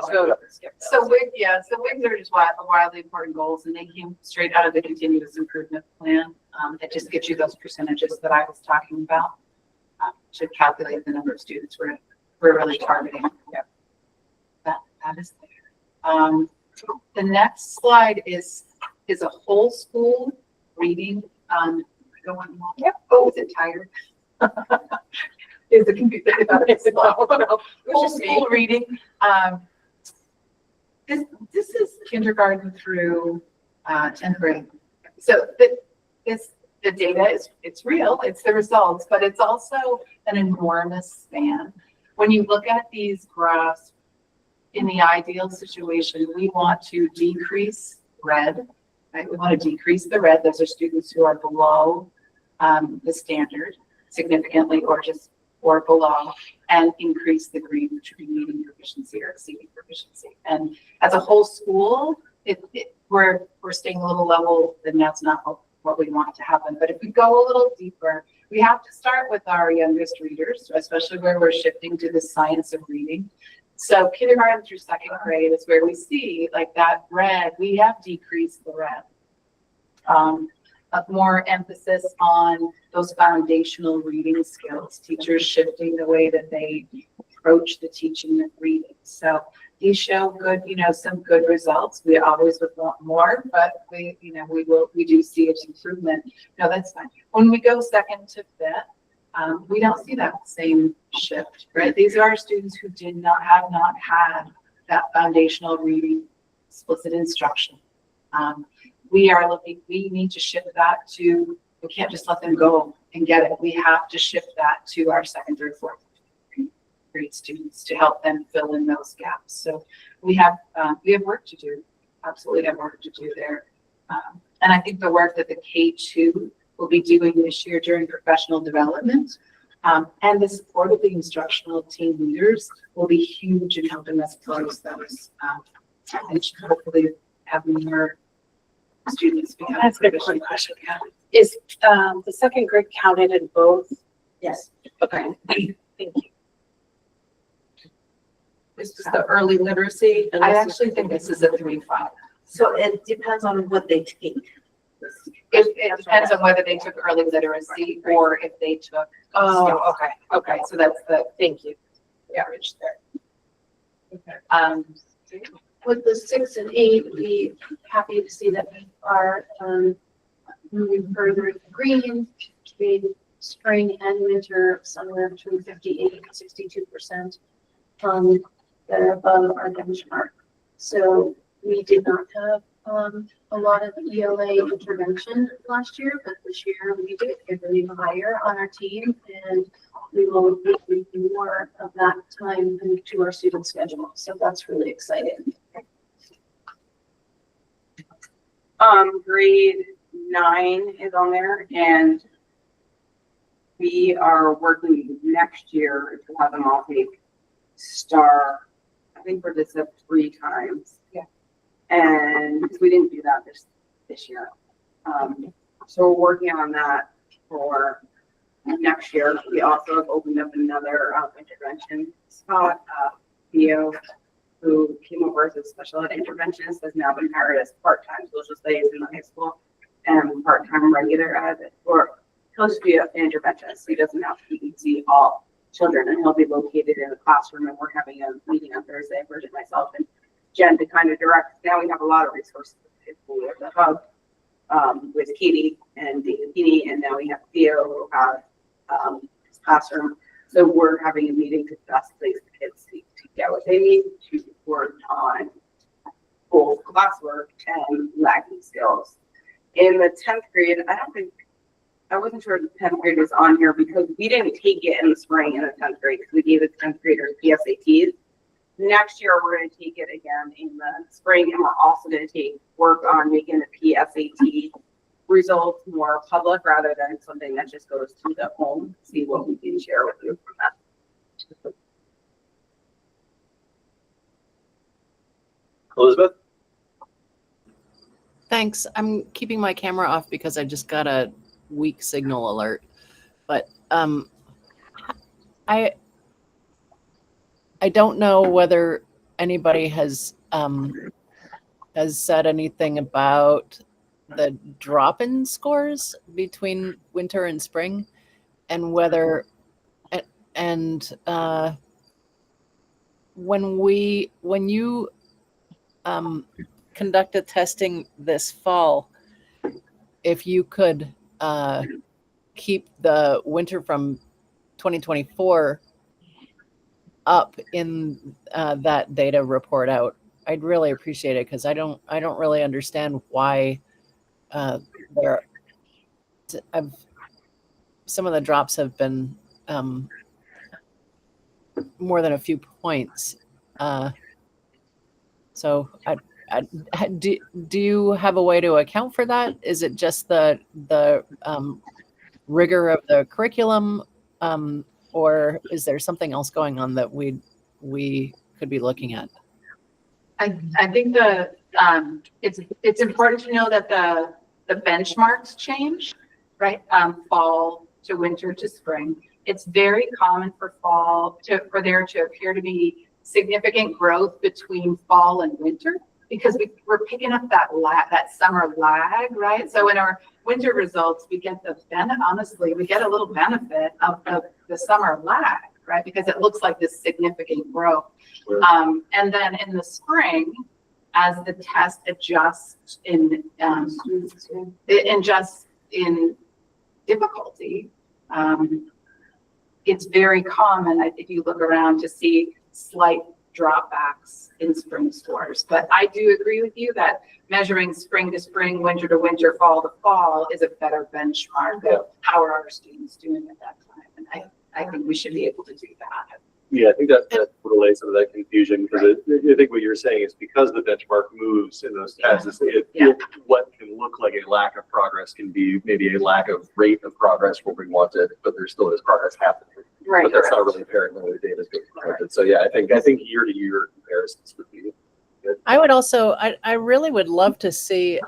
I: WIGs are just wildly important goals, and they came straight out of the continuous improvement plan. That just gives you those percentages that I was talking about to calculate the number of students we're really targeting. Yeah. That is there. The next slide is a whole school reading Go on.
D: Yep.
I: Oh, is it tired? Is the computer about it slow? Whole school reading. This is kindergarten through 10th grade. So the data it's real, it's the results, but it's also an enormous span. When you look at these graphs, in the ideal situation, we want to decrease red, right? We want to decrease the red. Those are students who are below the standard significantly or below, and increase the green, which would be meeting proficiency or exceeding proficiency. And as a whole school, we're staying a little level, then that's not what we want to happen. But if we go a little deeper, we have to start with our youngest readers, especially where we're shifting to the science of reading. So kindergarten through 2nd grade is where we see like that red, we have decreased the red. More emphasis on those foundational reading skills, teachers shifting the way that they approach the teaching of reading. So these show good, some good results. We always would want more, but we do see its improvement. No, that's fine. When we go 2nd to 5th, we don't see that same shift, right? These are students who have not had that foundational reading explicit instruction. We need to shift that to, we can't just let them go and get it. We have to shift that to our 2nd, 3rd, 4th grade students to help them fill in those gaps. So we have work to do, absolutely have work to do there. And I think the work that the K2 will be doing this year during professional development and the support of the instructional team leaders will be huge in helping us close those and hopefully have more students become.
D: That's a good question. Yeah. Is the 2nd grade counted in both?
B: Yes.
D: Okay. Thank you.
I: This is the early literacy. I actually think this is a 3-5.
B: So it depends on what they take.
I: It depends on whether they took early literacy or if they took.
D: Oh, okay.
I: Okay, so that's the
D: Thank you.
I: average there. Okay.
H: With the 6 and 8, we happy to see that we are moving further into green between spring and winter, somewhere between 58 and 62%. That are above our benchmark. So we did not have a lot of ELA intervention last year, but this year we did get really higher on our team, and we will be making more of that time to our student schedule. So that's really exciting.
F: Grade 9 is on there, and we are working next year to have them all take STAR. I think we're just up 3 times.
I: Yeah.
F: And we didn't do that this year. So we're working on that for next year. We also have opened up another intervention spot. Theo, who came over as a special ed interventionist, has now been hired as part-time social studies in the high school and part-time regular ed, or he'll just be an interventionist. So he doesn't have to see all children, and he'll be located in the classroom, and we're having a meeting on Thursday, Bridget, myself, and Jen to kind of direct. Now we have a lot of resources. We have the hub with Katie and Davini, and now we have Theo who have his classroom. So we're having a meeting to best place the kids to get what they need to work on both classwork and lagging skills. In the 10th grade, I wasn't sure the 10th grade was on here because we didn't take it in the spring in the 10th grade because we gave the 10th graders PSATs. Next year, we're going to take it again in the spring, and we're also going to take work on making the PSAT results more public rather than something that just goes to the home. See what we can share with you from that.
A: Elizabeth?
C: Thanks. I'm keeping my camera off because I just got a weak signal alert. But I don't know whether anybody has said anything about the drop-in scores between winter and spring, and whether when you conducted testing this fall, if you could keep the winter from 2024 up in that data report out, I'd really appreciate it, because I don't really understand why there. Some of the drops have been more than a few points. So do you have a way to account for that? Is it just the rigor of the curriculum, or is there something else going on that we could be looking at?
I: I think it's important to know that the benchmarks change, right? Fall to winter to spring. It's very common for for there to appear to be significant growth between fall and winter, because we're picking up that summer lag, right? So in our winter results, we get honestly, we get a little benefit of the summer lag, right? Because it looks like this significant growth. And then in the spring, as the test adjusts in difficulty, it's very common, if you look around, to see slight dropbacks in spring scores. But I do agree with you that measuring spring to spring, winter to winter, fall to fall is a better benchmark of how are our students doing at that time. And I think we should be able to do that.
A: Yeah, I think that relays some of that confusion, because I think what you're saying is because the benchmark moves in those tests, what can look like a lack of progress can be maybe a lack of rate of progress where we want it, but there still is progress happening.
I: Right.
A: But that's not really apparent when the data is being presented. So yeah, I think year to year comparisons would be good.
C: I would also, I really would love to see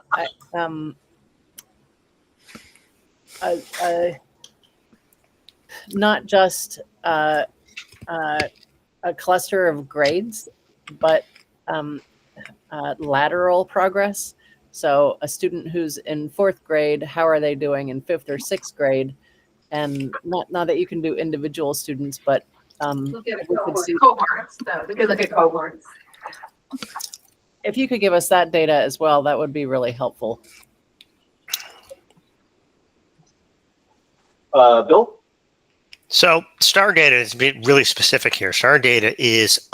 C: not just a cluster of grades, but lateral progress. So a student who's in 4th grade, how are they doing in 5th or 6th grade? And not that you can do individual students, but
I: Look at cohorts. So we could look at cohorts.
C: If you could give us that data as well, that would be really helpful.
A: Bill?
G: So STAR data is really specific here. STAR data is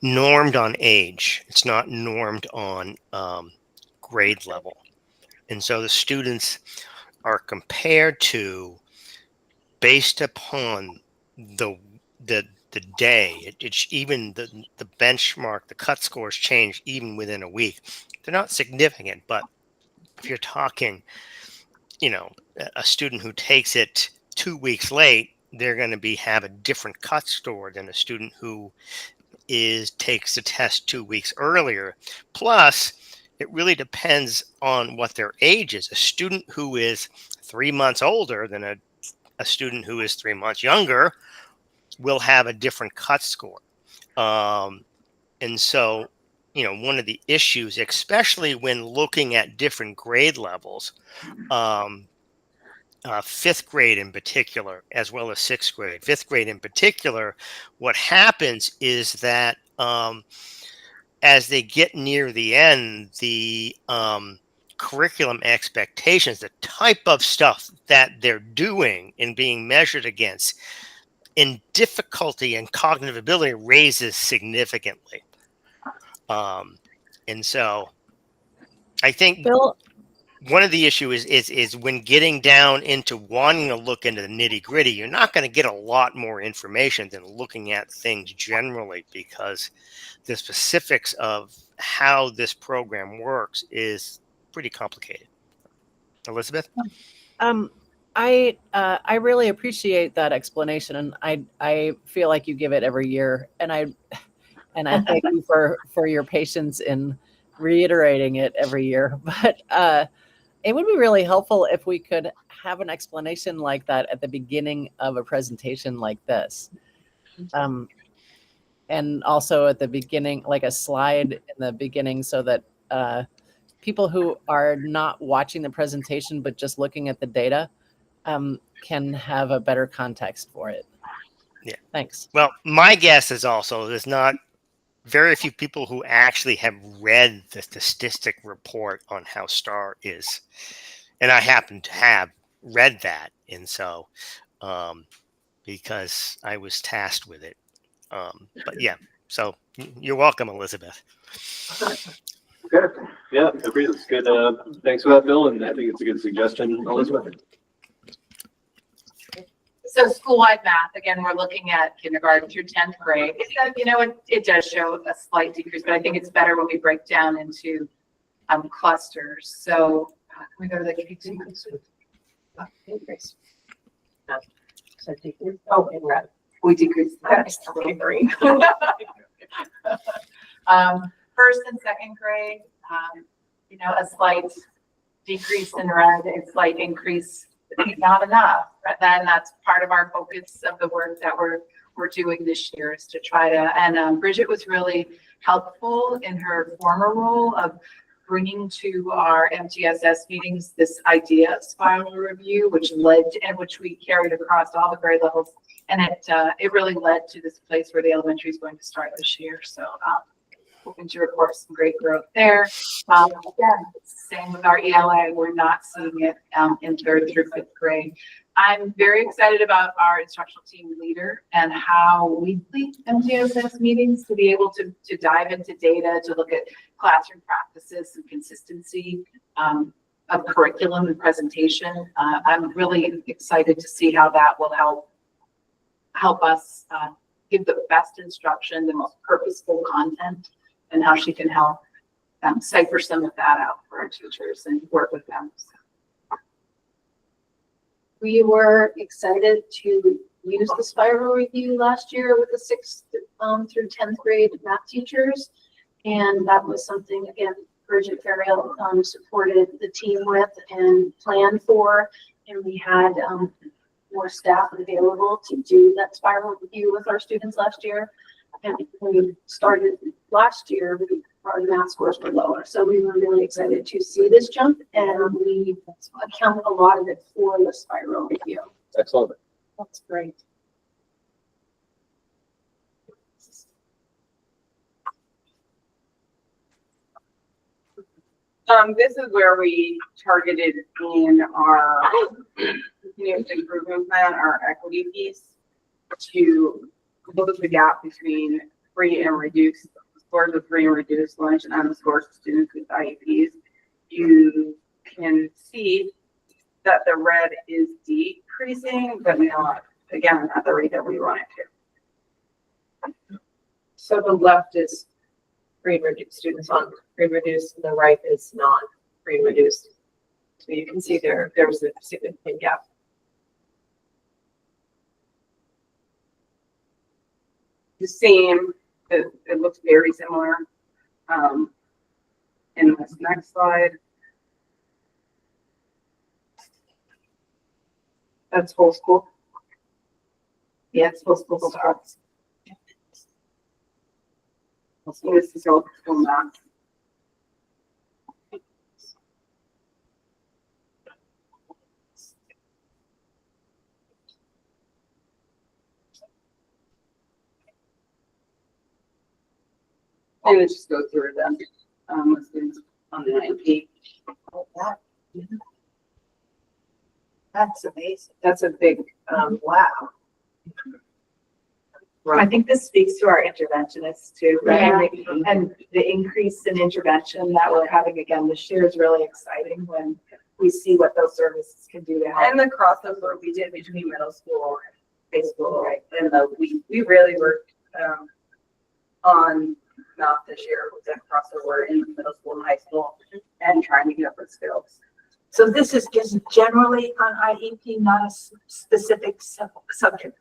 G: normed on age. It's not normed on grade level. And so the students are compared to based upon the day. It's even the benchmark, the cut scores change even within a week. They're not significant, but if you're talking, a student who takes it 2 weeks late, they're going to have a different cut score than a student who takes the test 2 weeks earlier. Plus, it really depends on what their age is. A student who is 3 months older than a student who is 3 months younger will have a different cut score. And so, one of the issues, especially when looking at different grade levels, 5th grade in particular, as well as 6th grade. 5th grade in particular, what happens is that as they get near the end, the curriculum expectations, the type of stuff that they're doing and being measured against in difficulty and cognitive ability raises significantly. And so I think
C: Bill,
G: one of the issues is when getting down into wanting to look into the nitty gritty, you're not going to get a lot more information than looking at things generally, because the specifics of how this program works is pretty complicated. Elizabeth?
C: I really appreciate that explanation, and I feel like you give it every year, and I thank you for your patience in reiterating it every year. But it would be really helpful if we could have an explanation like that at the beginning of a presentation like this. And also at the beginning, like a slide in the beginning, so that people who are not watching the presentation but just looking at the data can have a better context for it.
G: Yeah.
C: Thanks.
G: Well, my guess is also there's not very few people who actually have read the statistic report on how STAR is. And I happen to have read that. And so, because I was tasked with it. But yeah, so you're welcome, Elizabeth.
A: Okay, yeah, agreed. It's good. Thanks for that, Bill, and I think it's a good suggestion, Elizabeth.
I: So school-wide math, again, we're looking at kindergarten through 10th grade. It does show a slight decrease, but I think it's better when we break down into clusters. So can we go to the K2?
D: Oh, in red.
I: We decreased that.
D: Okay, green.
I: First and second grade, a slight decrease in red, a slight increase, not enough. But then that's part of our focus of the work that we're doing this year is to try to, and Bridget was really helpful in her former role of bringing to our MTSS meetings this idea of spiral review, which we carried across all the grade levels. And it really led to this place where the elementary is going to start this year. So hoping to report some great growth there. Again, it's the same with our ELA. We're not seeing it in 3rd through 5th grade. I'm very excited about our instructional team leader and how weekly MTSS meetings to be able to dive into data, to look at classroom practices and consistency of curriculum and presentation. I'm really excited to see how that will help us give the best instruction, the most purposeful content, and how she can help cipher some of that out for our teachers and work with them.
H: We were excited to use the spiral review last year with the 6th through 10th grade math teachers. And that was something, again, Bridget Farrell supported the team with and planned for. And we had more staff available to do that spiral review with our students last year. And when we started last year, our math scores were lower. So we were really excited to see this jump, and we account a lot of it for the spiral review.
A: Excellent.
H: That's great.
F: This is where we targeted in our continuous improvement plan, our equity piece, to close the gap between free and reduced scores of free and reduced lunch and the scores of students with IEPs. You can see that the red is decreasing, but not, again, at the rate that we want it to.
D: So the left is free and reduced students on free and reduced, and the right is not free and reduced. So you can see there's a significant gap.
F: The same, it looks very similar. In this next slide. That's whole school. Yeah, it's whole school starts. So this is all school math. And let's just go through them. Let's do on the 9P.
B: Oh, that's amazing.
D: That's a big,
B: Wow.
D: right.
B: I think this speaks to our interventionists too, right?
D: Yeah.
B: And the increase in intervention that we're having again this year is really exciting when we see what those services can do to help.
F: And the crossover we did between middle school and high school, right? And we really worked on math this year with that crossover in middle school and high school and trying to get up with skills.
B: So this is just generally on IEP, not a specific subject.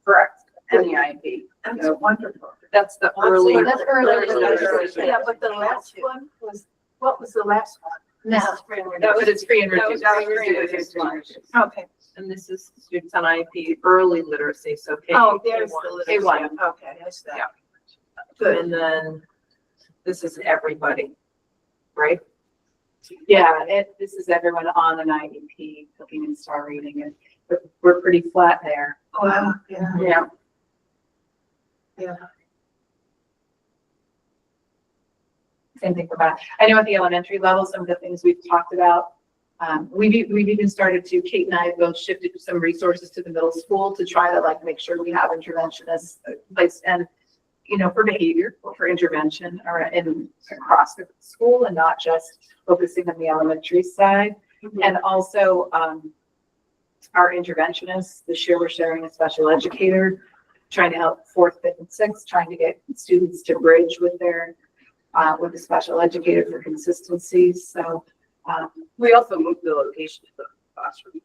F: Correct. And the IEP.
B: That's wonderful.
D: That's the early.
H: So that's early.
B: Yeah, but the last one was, what was the last one?
H: No.
D: That was it's free and
F: That was
D: reduced.
F: free and reduced lunch.
B: Okay.
D: And this is students on IEP early literacy, so K.
B: Oh, there's the
D: K1.
B: literacy. Okay, that's that.
D: Yeah.
B: Good.
D: And then this is everybody, right?
B: Yeah, this is everyone on an IEP, looking and star reading it. But we're pretty flat there. Wow, yeah.
F: Yeah.
B: Yeah. Same thing for math. I know at the elementary level, some of the things we've talked about
I: We've even started to, Kate and I have both shifted some resources to the middle school to try to like make sure we have interventionists placed and, you know, for behavior or for intervention or in across the school and not just focusing on the elementary side. And also, our interventionists, this year we're sharing a special educator, trying to help fourth, fifth, and sixth, trying to get students to bridge with their, with a special educator for consistency. So,
F: We also moved the location of the classroom.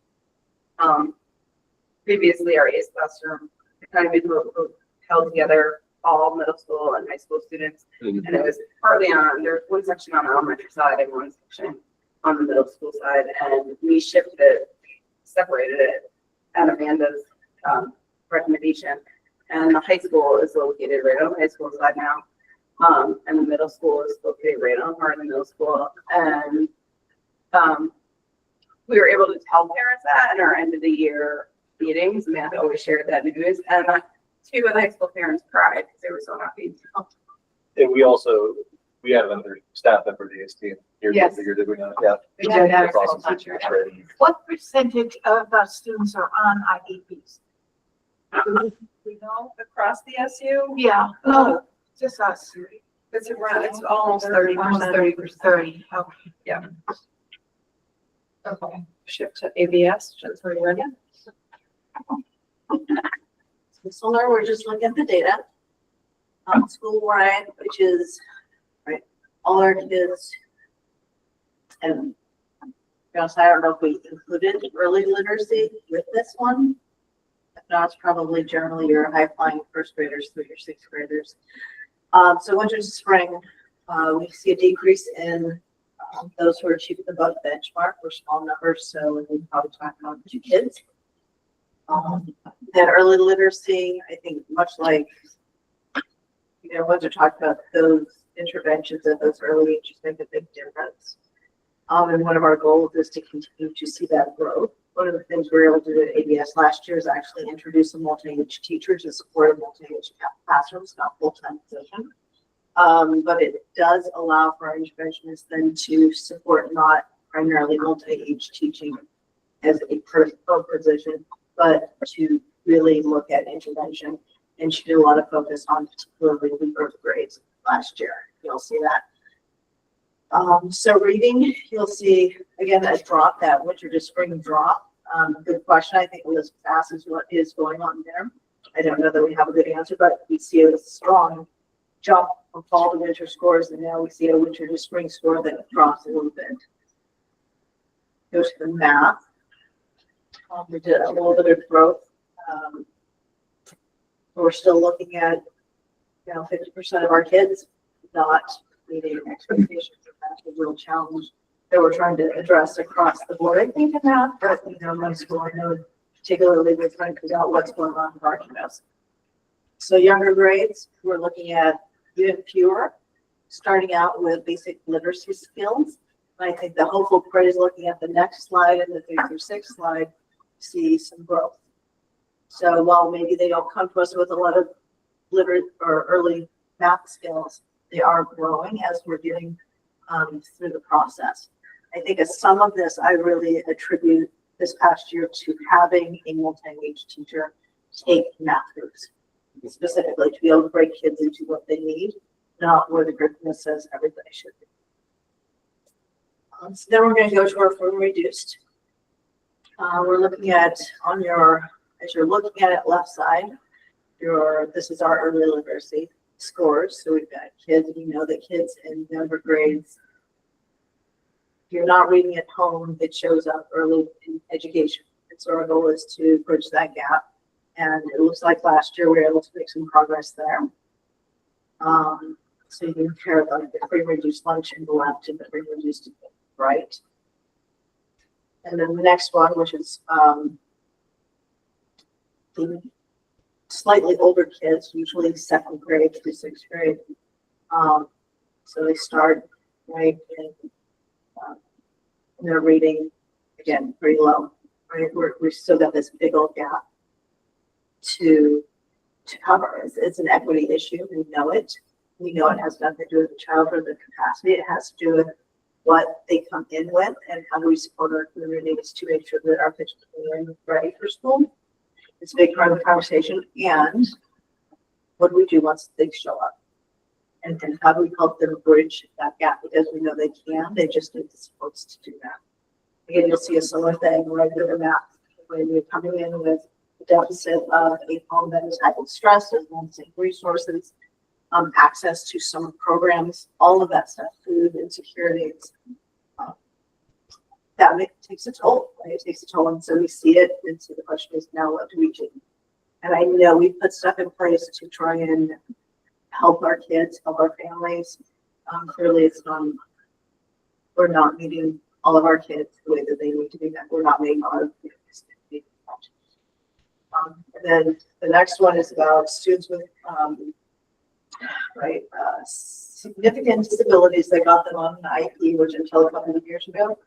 F: Previously, our ACE classroom kind of held together all middle school and high school students. And it was partly on, there's one section on the elementary side and one section on the middle school side. And we shifted it, separated it at Amanda's recommendation. And the high school is located right on the high school side now. And the middle school is located right on part of the middle school. And we were able to tell parents that in our end of the year meetings. Amanda always shared that news. And two of the high school parents cried because they were so happy.
A: And we have another staff member, the AST, here
I: Yes.
A: that you're doing that. Yeah.
I: we did that
A: That's awesome.
I: last year.
A: That's great.
B: What percentage of students are on IEPs?
D: We know across the SU,
B: Yeah,
I: Oh,
B: just us.
D: it's around, it's almost 30%.
I: almost 30%.
B: 30, okay.
D: Yeah. Okay, shift to ABS, just where you're ready.
B: So now we're just looking at the data. School-wide, which is, right, all our kids. And, to be honest, I don't know if we included early literacy with this one. If not, it's probably generally your high-flying first graders through your sixth graders. So winter to spring, we see a decrease in those who are achieving above benchmark. We're small numbers, so we can probably talk about 2 kids. Then early literacy, I think much like, you know, once we talked about those interventions at those early ages make a big difference. And one of our goals is to continue to see that growth. One of the things we were able to do at ABS last year is actually introduce a multi-age teacher to support a multi-age classrooms, not full-time position. But it does allow for our interventionists then to support not primarily multi-age teaching as a position, but to really look at intervention. And she did a lot of focus on particularly the growth grades last year. You'll see that. So reading, you'll see again a drop, that winter to spring drop. Good question. I think Elizabeth asks what is going on there. I don't know that we have a good answer, but we see a strong jump from fall to winter scores, and now we see a winter to spring score that drops a little bit. Go to the math. We did a little bit of growth. We're still looking at, you know, 50% of our kids not meeting expectations. That's a real challenge that we're trying to address across the board. I think in that, but you know, my school, I know particularly we're trying to figure out what's going on with our kiddos. So younger grades, we're looking at even fewer, starting out with basic literacy skills. And I think the hopeful grade is looking at the next slide and the 3 through 6 slide, see some growth. So while maybe they don't come to us with a lot of early math skills, they are growing as we're getting through the process. I think as some of this, I really attribute this past year to having a multi-age teacher take math groups, specifically to be able to break kids into what they need, not where the curriculum says everybody should be. So then we're going to go to our fully reduced. We're looking at as you're looking at it left side, this is our early literacy scores. So we've got kids, we know that kids in younger grades, if you're not reading at home, it shows up early in education. And so our goal is to bridge that gap. And it looks like last year we were able to make some progress there. So you can compare like the free reduced lunch in the left and the free reduced right. And then the next one, which is the slightly older kids, usually 2nd grade through 6th grade. So they start right in their reading, again, pretty low, right? We've still got this big old gap to cover. It's an equity issue. We know it. We know it has nothing to do with the childhood, the capacity. It has to do with what they come in with and how do we support our communities to make sure that our kids are ready for school. It's a big part of the conversation. And what do we do once things show up? And how do we help them bridge that gap? Because we know they can, they just need the supports to do that. Again, you'll see a similar thing right in the map when you're coming in with a deficit of a home that is having stress, as well as resources, access to summer programs, all of that stuff, food insecurities. Takes a toll, right? It takes a toll, and so we see it. And so the question is now, what do we do? And I know we put stuff in place to try and help our kids, help our families. Clearly, we're not meeting all of our kids the way that they need to be met. We're not making all of the and then the next one is about students with significant disabilities that got them on an IP, which until a couple of years ago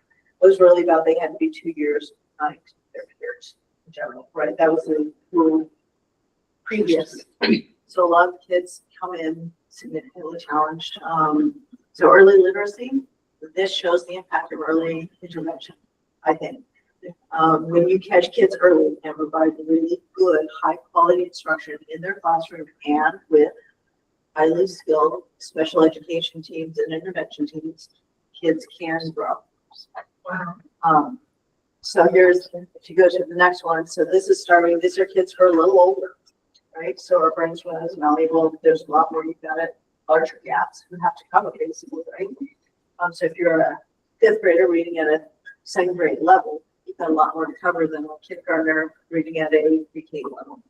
B: was really about they had to be 2 years behind their peers in general, right? That was the rule previous. So a lot of kids come in significantly challenged. So early literacy, this shows the impact of early intervention, I think. When you catch kids early and provide really good, high quality instruction in their classroom and with highly skilled special education teams and intervention teams, kids can grow. Wow. So here's, if you go to the next one, so this is starting, these are kids who are a little older, right? So our brains when it's malleable, there's a lot more, you've got it, larger gaps you have to cover basically, right? So if you're a fifth grader reading at a second grade level, you've got a lot more to cover than a kindergartner reading at a pre-K level.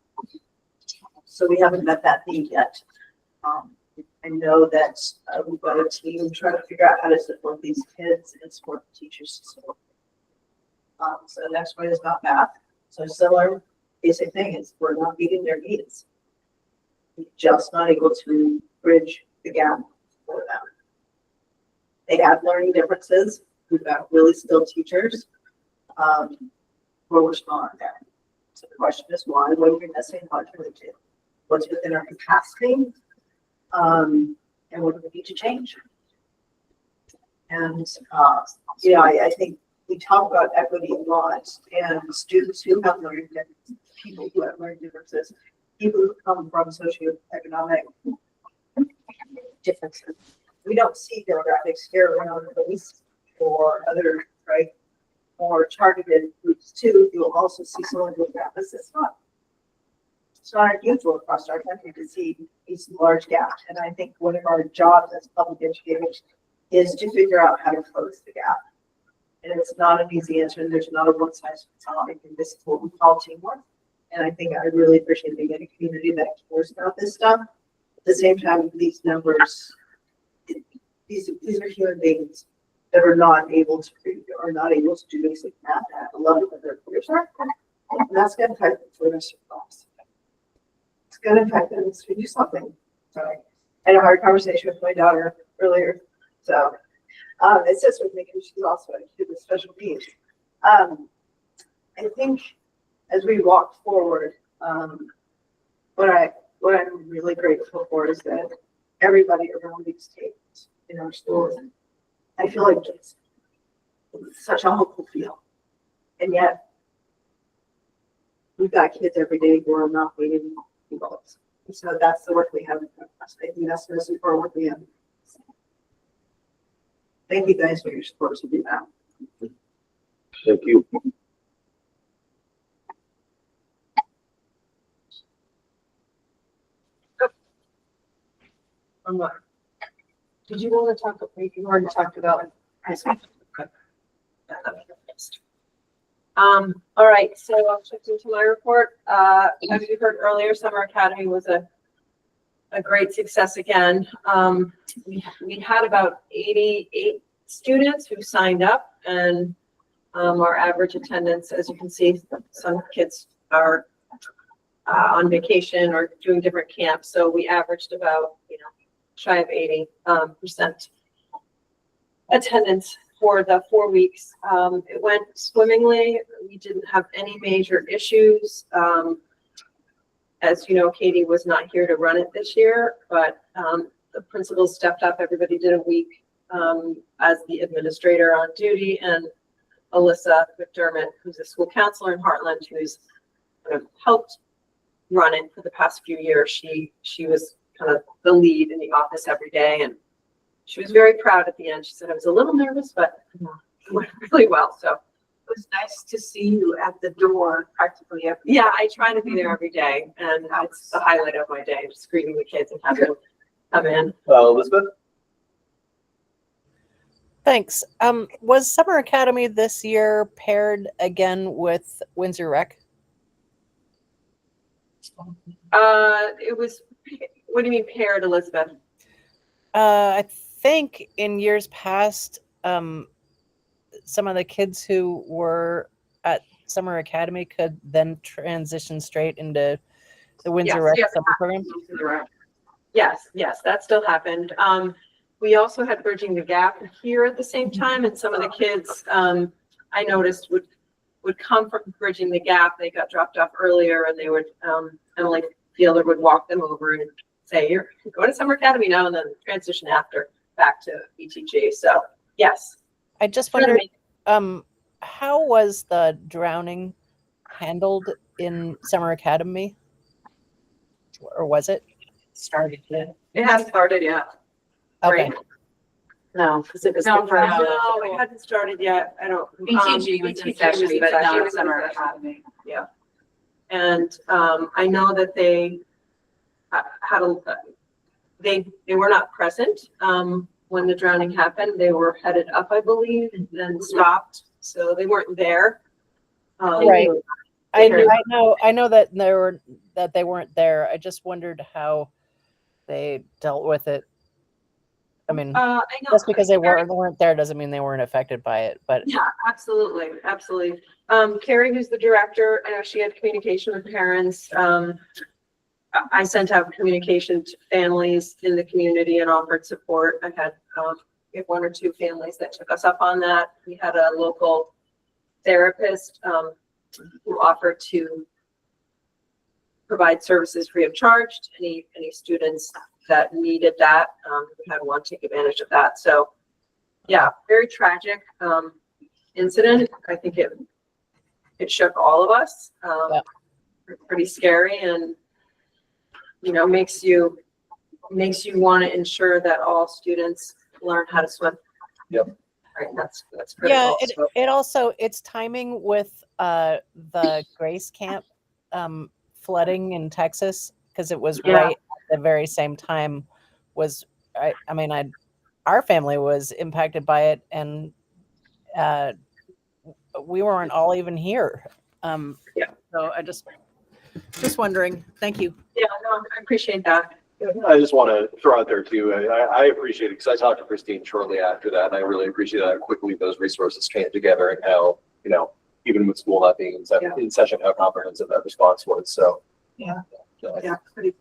B: So we haven't met that need yet. I know that we've got a team trying to figure out how to support these kids and support the teachers to support them. So the next one is about math. So similar basic thing is we're not meeting their needs. We're just not able to bridge the gap for them. They have learning differences. We've got really skilled teachers. We're small on there. So the question is why? What are we missing? What can we do? What's within our capacity? And what do we need to change? And I think we talk about equity a lot, and students who have learning differences, people who have learning differences, people who come from socioeconomic differences. We don't see demographics here around police or other, right, more targeted groups too. You'll also see someone with gaps. It's not unusual across our country to see these large gaps. And I think one of our jobs as public educators is to figure out how to close the gap. And it's not an easy answer. And there's not a one size fits all. I think this is what we call teamwork. And I think I really appreciate being in a community that cares about this stuff. At the same time, these numbers, these are human beings that are not able to read or not able to do basic math at the level that their peers are. And that's going to affect them for their class. It's going to affect them to do something. Sorry. I had a hard conversation with my daughter earlier. So it sits with me because she's also a kid with special needs. I think as we walk forward, what I'm really grateful for is that everybody around these tables in our schools, I feel like it's such a hopeful feel. And yet, we've got kids every day who are not meeting goals. And so that's the work we have in front of us. I think that's most important work we have. Thank you guys for your support to do that.
A: Thank you.
D: Did you want to talk? You already talked about high school. All right, so I'll check into my report. As you heard earlier, Summer Academy was a great success again. We had about 88 students who signed up, and our average attendance, as you can see, some kids are on vacation or doing different camps, so we averaged about shy of 80% attendance for the 4 weeks. It went swimmingly. We didn't have any major issues. As you know, Katie was not here to run it this year, but the principals stepped up. Everybody did a week as the administrator on duty, and Alyssa McDermott, who's a school counselor in Heartland, who's kind of helped run it for the past few years. She was kind of the lead in the office every day, and she was very proud at the end. She said, I was a little nervous, but it went really well. So
B: It was nice to see you at the door practically every.
D: yeah, I try to be there every day, and it's the highlight of my day, just greeting the kids and having them come in.
A: Elizabeth?
C: Thanks. Was Summer Academy this year paired again with Windsor Rec?
D: It was, what do you mean paired, Elizabeth?
C: I think in years past, some of the kids who were at Summer Academy could then transition straight into the Windsor Rec
D: yes.
C: summer program.
D: Yes, that still happened. We also had Bridging the Gap here at the same time, and some of the kids, I noticed would come from Bridging the Gap. They got dropped off earlier, and they would, Emily Fielder would walk them over and say, you're going to Summer Academy now, and then transition after back to BTG. So yes.
C: I just wondered, how was the drowning handled in Summer Academy? Or was it?
I: Started yet?
D: It hasn't started yet.
C: Okay.
D: Right?
I: No, because it was.
D: No, it hadn't started yet. I don't.
I: BTG was in
D: BTG
I: session,
D: was in
I: but
D: session.
I: not Summer Academy.
D: And I know that they had they were not present when the drowning happened. They were headed up, I believe, and then stopped, so they weren't there.
C: Right. I know that they weren't there. I just wondered how they dealt with it. I mean,
D: I know.
C: just because they weren't there doesn't mean they weren't affected by it. But
D: Yeah, absolutely. Carrie, who's the director, I know she had communication with parents. I sent out communication to families in the community and offered support. I had we had one or two families that took us up on that. We had a local therapist who offered to provide services free of charge to any students that needed that. We had one take advantage of that. So yeah, very tragic incident. I think it shook all of us.
C: Yeah.
D: Pretty scary, and makes you want to ensure that all students learn how to swim.
A: Yep.
D: Right. That's critical.
C: yeah, it also, it's timing with the Grace Camp flooding in Texas, because it was right at the very same time our family was impacted by it, and we weren't all even here. So I just wondering. Thank you.
D: Yeah, no, I appreciate that.
A: I just want to throw out there too, I appreciate it because I talked to Christine shortly after that, and I really appreciate how quickly those resources came together and how, even with school not being in session, how comprehensive that response was. So
D: Yeah,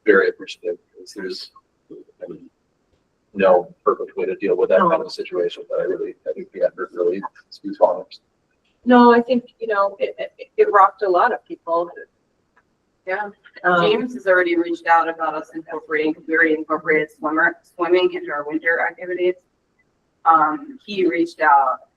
A: very appreciative. There's no perfect way to deal with that kind of situation, but I think the effort really speaks volumes.
D: No, I think, it rocked a lot of people.
J: Yeah, James has already reached out about us incorporating, because we already incorporated swimming into our winter activities. He reached out,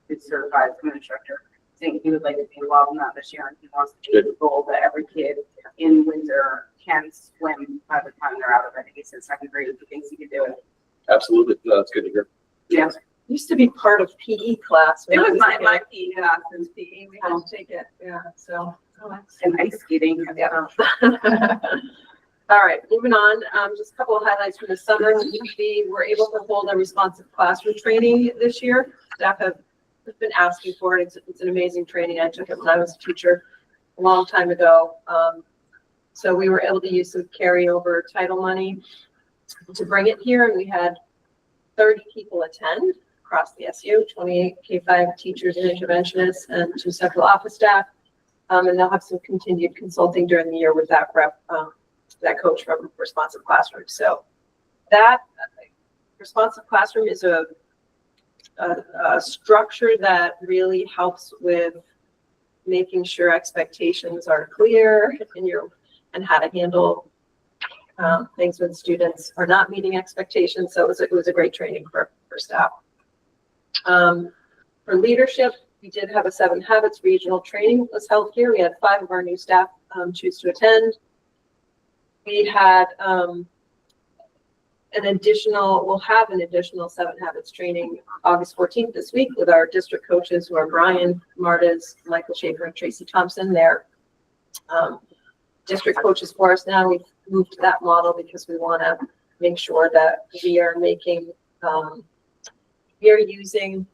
J: his certified swim instructor, saying he would like to be involved in that this year, and he wants to achieve the goal that every kid in Windsor can swim by the time they're out of, I think he said second grade, he thinks he could do it.
A: Absolutely. That's good to hear.
J: Yeah.
D: Used to be part of PE class.
J: It was my PE class, since PE, we had
D: to take it, yeah, so.
J: and ice skating.
D: Yeah. All right, moving on. Just a couple of highlights from the summer. We were able to hold a responsive classroom training this year. Staff have been asking for it. It's an amazing training. I took it when I was a teacher a long time ago. So we were able to use some carryover title money to bring it here, and we had 30 people attend across the SU, 28 K-5 teachers and interventionists, and 2 central office staff. And they'll have some continued consulting during the year with that coach from Responsive Classroom. So that Responsive Classroom is a structure that really helps with making sure expectations are clear and how to handle things when students are not meeting expectations. So it was a great training for for staff. For leadership, we did have a 7 Habits regional training that was held here. We had 5 of our new staff choose to attend. We had we'll have an additional 7 Habits training August 14th this week with our district coaches who are Brian Martez, Michael Schaefer, and Tracy Thompson. They're district coaches for us now. We've moved to that model because we want to make sure that we are making, we are using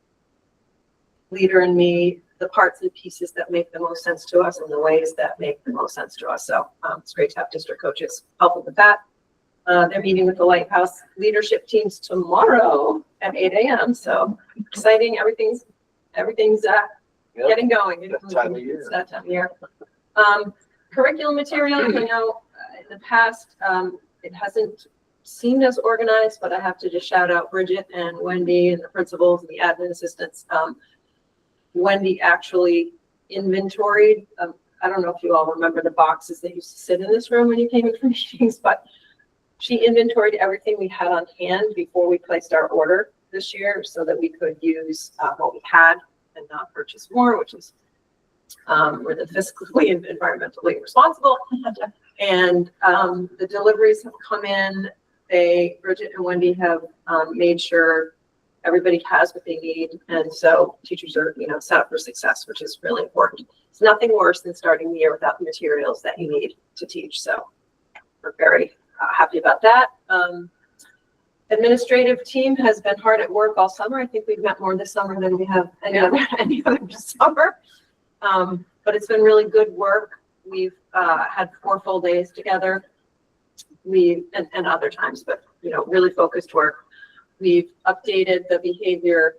D: Leader and Me, the parts and pieces that make the most sense to us in the ways that make the most sense to us. So it's great to have district coaches helping with that. They're meeting with the Lighthouse leadership teams tomorrow at 8 a.m. So exciting. Everything's getting going.
A: That time of year.
D: It's that time of year. Curriculum materials, I know in the past, it hasn't seemed as organized, but I have to just shout out Bridget and Wendy and the principals and the admin assistants. Wendy actually inventoried. I don't know if you all remember the boxes that used to sit in this room when you came in for meetings, but she inventoried everything we had on hand before we placed our order this year so that we could use what we had and not purchase more, which is we're the fiscally and environmentally responsible. And the deliveries have come in. Bridget and Wendy have made sure everybody has what they need. And so teachers are, set up for success, which is really important. It's nothing worse than starting the year without the materials that you need to teach. So we're very happy about that. Administrative team has been hard at work all summer. I think we've met more this summer than we have any other summer. But it's been really good work. We've had 4 full days together. And other times, but really focused work. We've updated the behavior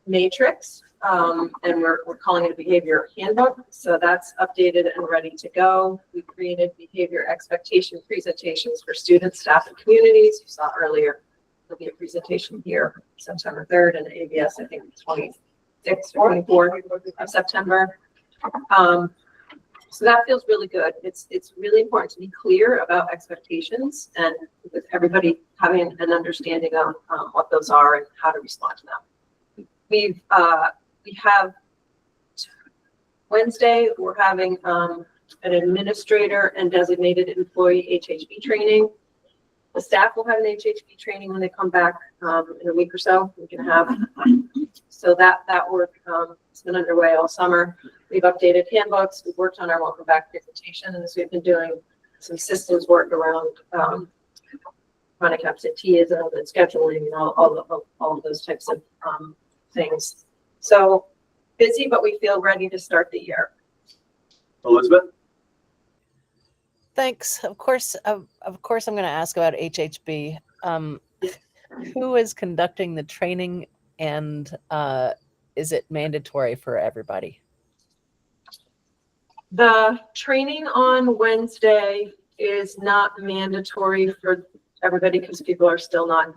D: matrix, and we're calling it a behavior handbook. So that's updated and ready to go. We created behavior expectation presentations for students, staff, and communities. You saw earlier, there'll be a presentation here September 3rd and ABS, I think 26th or 24th of September. So that feels really good. It's really important to be clear about expectations and with everybody having an understanding of what those are and how to respond to them. We have Wednesday, we're having an administrator and designated employee HHB training. The staff will have an HHB training when they come back in a week or so. We can have so that work has been underway all summer. We've updated handbooks. We've worked on our welcome back presentation, and we've been doing some systems work around chronic absenteeism and scheduling and all of those types of things. So busy, but we feel ready to start the year.
A: Elizabeth?
C: Thanks. Of course, I'm going to ask about HHB. Who is conducting the training, and is it mandatory for everybody?
D: The training on Wednesday is not mandatory for everybody because people are still not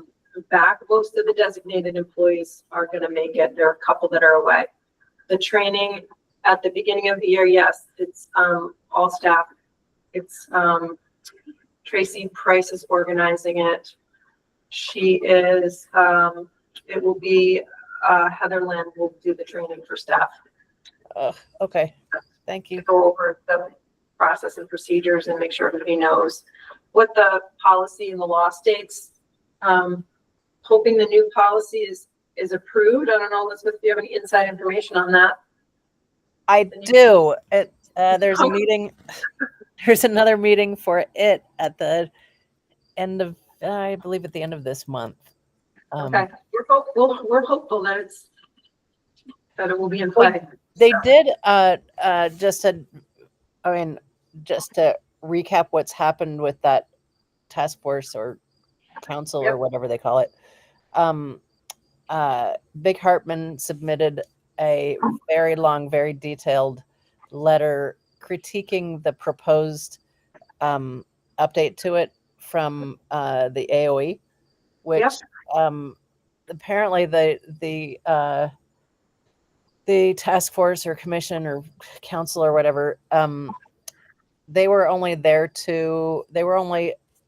D: back. Most of the designated employees are going to make it. There are a couple that are away. The training at the beginning of the year, yes, it's all staff. It's Tracy Price is organizing it. She is, it will be Heather Lynn will do the training for staff.
C: Okay, thank you.
D: Go over the process and procedures and make sure everybody knows what the policy and the law states. Hoping the new policy is approved. I don't know, Elizabeth, if you have any inside information on that.
C: I do. There's a meeting. There's another meeting for it at the end of, I believe, at the end of this month.
D: Okay, we're hopeful that it will be in play.
C: They did just to recap what's happened with that task force or council or whatever they call it. Big Hartman submitted a very long, very detailed letter critiquing the proposed update to it from the AOE, which apparently the task force or commission or council or whatever, they were only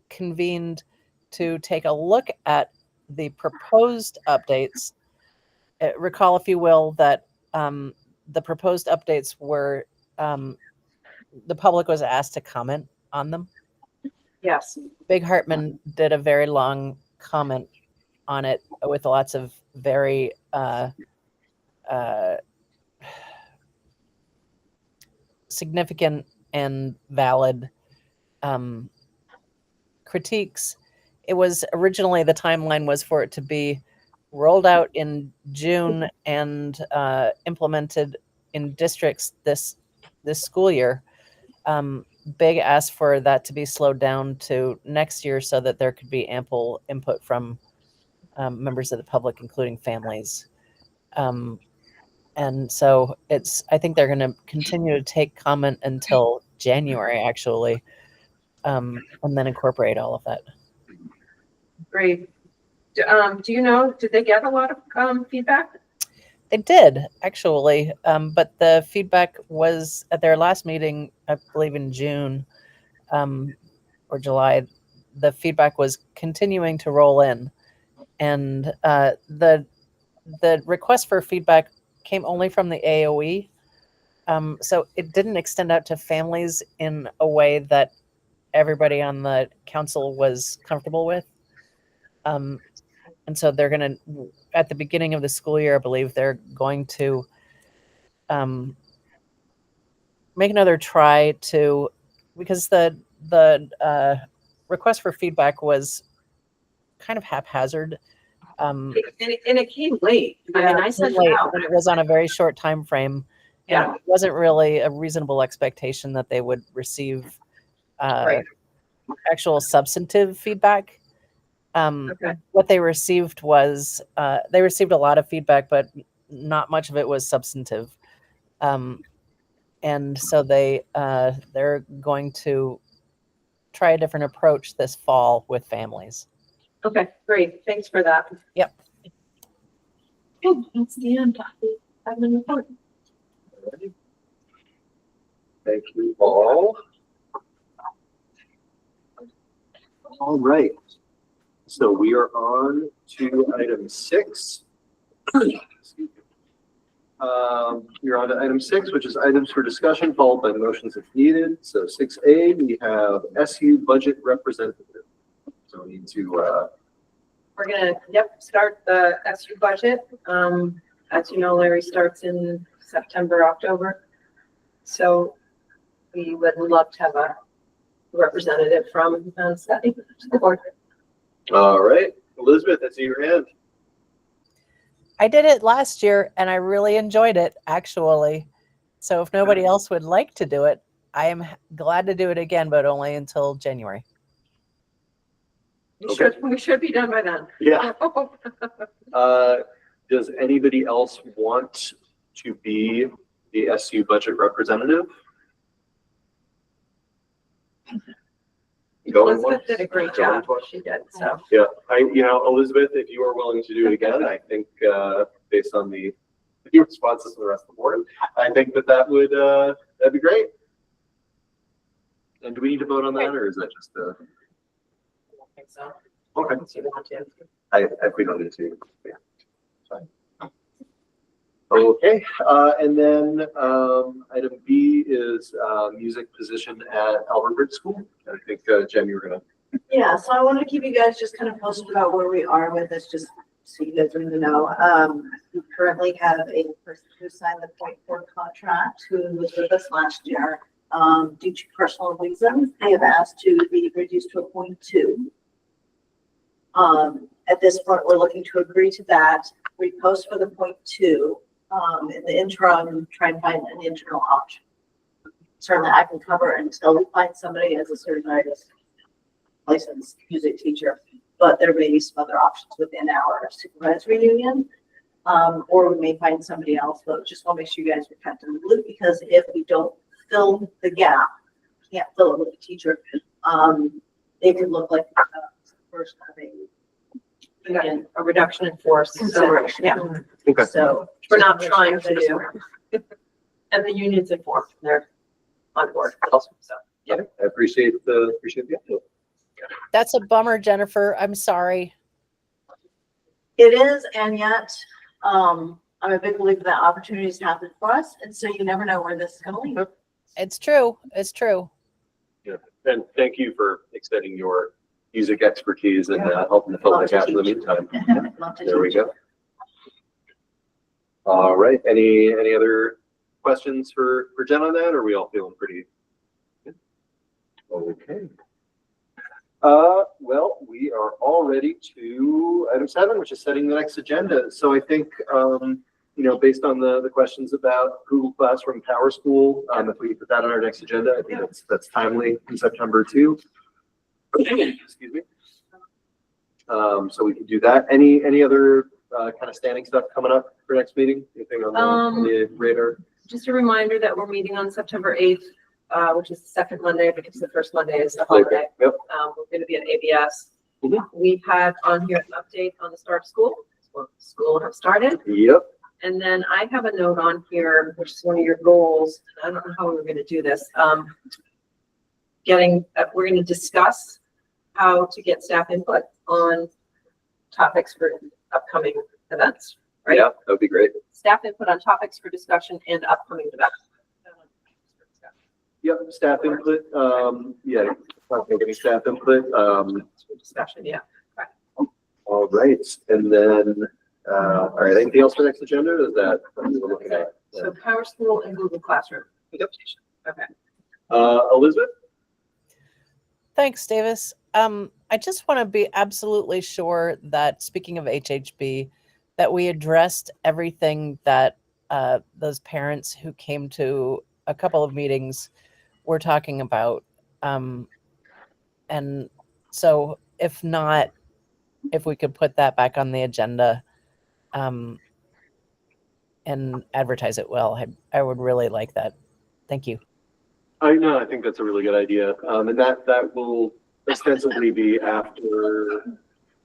C: convened to take a look at the proposed updates, recall, if you will, that the proposed updates were the public was asked to comment on them.
D: Yes.
C: Big Hartman did a very long comment on it with lots of very significant and valid critiques. It was originally, the timeline was for it to be rolled out in June and implemented in districts this school year. Big asked for that to be slowed down to next year so that there could be ample input from members of the public, including families. And so I think they're going to continue to take comment until January, actually, and then incorporate all of that.
D: Great. Do you know, did they get a lot of feedback?
C: They did, actually, but the feedback was at their last meeting, I believe in June or July. The feedback was continuing to roll in, and the request for feedback came only from the AOE, so it didn't extend out to families in a way that everybody on the council was comfortable with. And so they're going to, at the beginning of the school year, I believe they're going to make another try to, because the request for feedback was kind of haphazard.
D: And it came late. I mean, I sent it
C: Late,
D: out.
C: and it was on a very short time frame.
D: Yeah.
C: And it wasn't really a reasonable expectation that they would receive
D: Right.
C: actual substantive feedback.
D: Okay.
C: What they received was they received a lot of feedback, but not much of it was substantive. And so they're going to try a different approach this fall with families.
D: Okay, great. Thanks for that.
C: Yep.
H: Oh, that's the end of the admin report.
A: Thank you all. All right. So we are on to item 6. You're on to item 6, which is items for discussion, followed by motions if needed. So 6A, we have SU budget representative. So we need to,
D: We're gonna, start the SU budget. As you know, Larry starts in September, October. So we would love to have a representative from Stephanie to the board.
A: all right, Elizabeth, I see your hand.
C: I did it last year and I really enjoyed it, actually. So if nobody else would like to do it, I am glad to do it again, but only until January.
D: We should be done by then.
A: Yeah. Does anybody else want to be the SU budget representative? Going
D: Elizabeth
A: once,
D: did a great
A: going
D: job.
A: twice.
D: She did, so.
A: Yeah, Elizabeth, if you are willing to do it again, I think, based on the responses from the rest of the board, I think that would, that'd be great. And do we need to vote on that, or is that just
D: I don't think so.
A: okay?
D: Unless you want to.
A: If we don't need to, yeah. Fine. Okay, and then item B is music position at Albert Bridge School. I think, Jen, you were gonna.
B: Yeah, so I wanted to keep you guys just kind of posted about where we are with this, just so you guys are to know. We currently have a person who signed the 0.4 contract who was with us last year. Due to personal reasons, they have asked to be reduced to a 0.2. At this point, we're looking to agree to that, repost for the 0.2. In the interim, try and find an internal option. Certainly I can cover until we find somebody as a certified licensed music teacher, but there may be some other options within our supervisory union. Or we may find somebody else, but just want to make sure you guys are kept in the loop, because if we don't fill the gap, can't fill it with a teacher, it could look like first having
D: A reduction in force.
B: consideration.
D: Yeah,
A: Okay.
B: So
D: we're not trying to do. And the union's informed, they're on board.
A: Awesome.
D: So,
A: I appreciate the update.
C: That's a bummer, Jennifer. I'm sorry.
B: It is, and yet, I'm a big believer that opportunities happen for us, and so you never know where this is gonna lead.
C: It's true. It's true.
A: Yeah. And thank you for extending your music expertise and helping to fill the gap in the meantime.
B: Love to
A: There we
B: teach.
A: go. All right. Any other questions for Jen on that? Or are we all feeling pretty good? Okay. Well, we are all ready to item 7, which is setting the next agenda. So I think, based on the questions about Google Classroom Power School, if we put that on our next agenda, I think that's timely in September too. Excuse me. So we can do that. Any other kind of standing stuff coming up for next meeting? Anything on the radar?
D: Just a reminder that we're meeting on September 8th, which is the second Monday, because the first Monday is the holiday.
A: Yep.
D: We're going to be at ABS.
A: Mhm.
D: We've had on here an update on the start of school. Well, school have started.
A: Yep.
D: And then I have a note on here, which is one of your goals. I don't know how we're going to do this. We're going to discuss how to get staff input on topics for upcoming events, right?
A: Yeah, that would be great.
D: Staff input on topics for discussion and upcoming events.
A: Yep, staff input. Yeah, not getting staff input.
D: For discussion, yeah.
A: All right, and then, all right, anything else for next agenda? Or is that what we're looking at?
D: So Power School and Google Classroom.
A: Yep.
D: Okay.
A: Elizabeth?
C: Thanks, Davis. I just want to be absolutely sure that, speaking of HHB, that we addressed everything that those parents who came to a couple of meetings were talking about. And so if not, if we could put that back on the agenda and advertise it well, I would really like that. Thank you.
A: I think that's a really good idea. And that will ostensibly be after,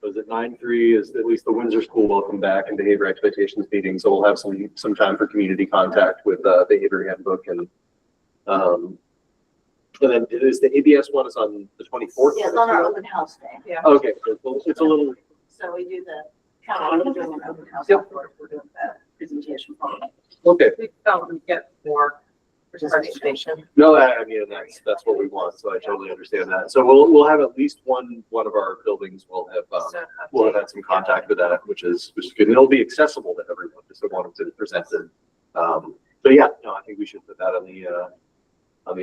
A: was it 9/3 is at least the Windsor School Welcome Back and Behavior Expectations meeting. So we'll have some time for community contact with Behavior Handbook and then is the ABS one is on the 24th?
B: Yeah, it's on our open house day.
D: Yeah.
A: Okay, so it's a little,
B: So we do the, kind of doing an open house.
A: Yep.
B: afterward. We're doing the presentation.
A: okay.
D: We felt we'd get more participation.
A: No, I mean, that's what we want. So I totally understand that. So we'll have at least one of our buildings will have had some contact with that, which is good. And it'll be accessible to everyone, just so wanted to present it. But yeah, no, I think we should put that on the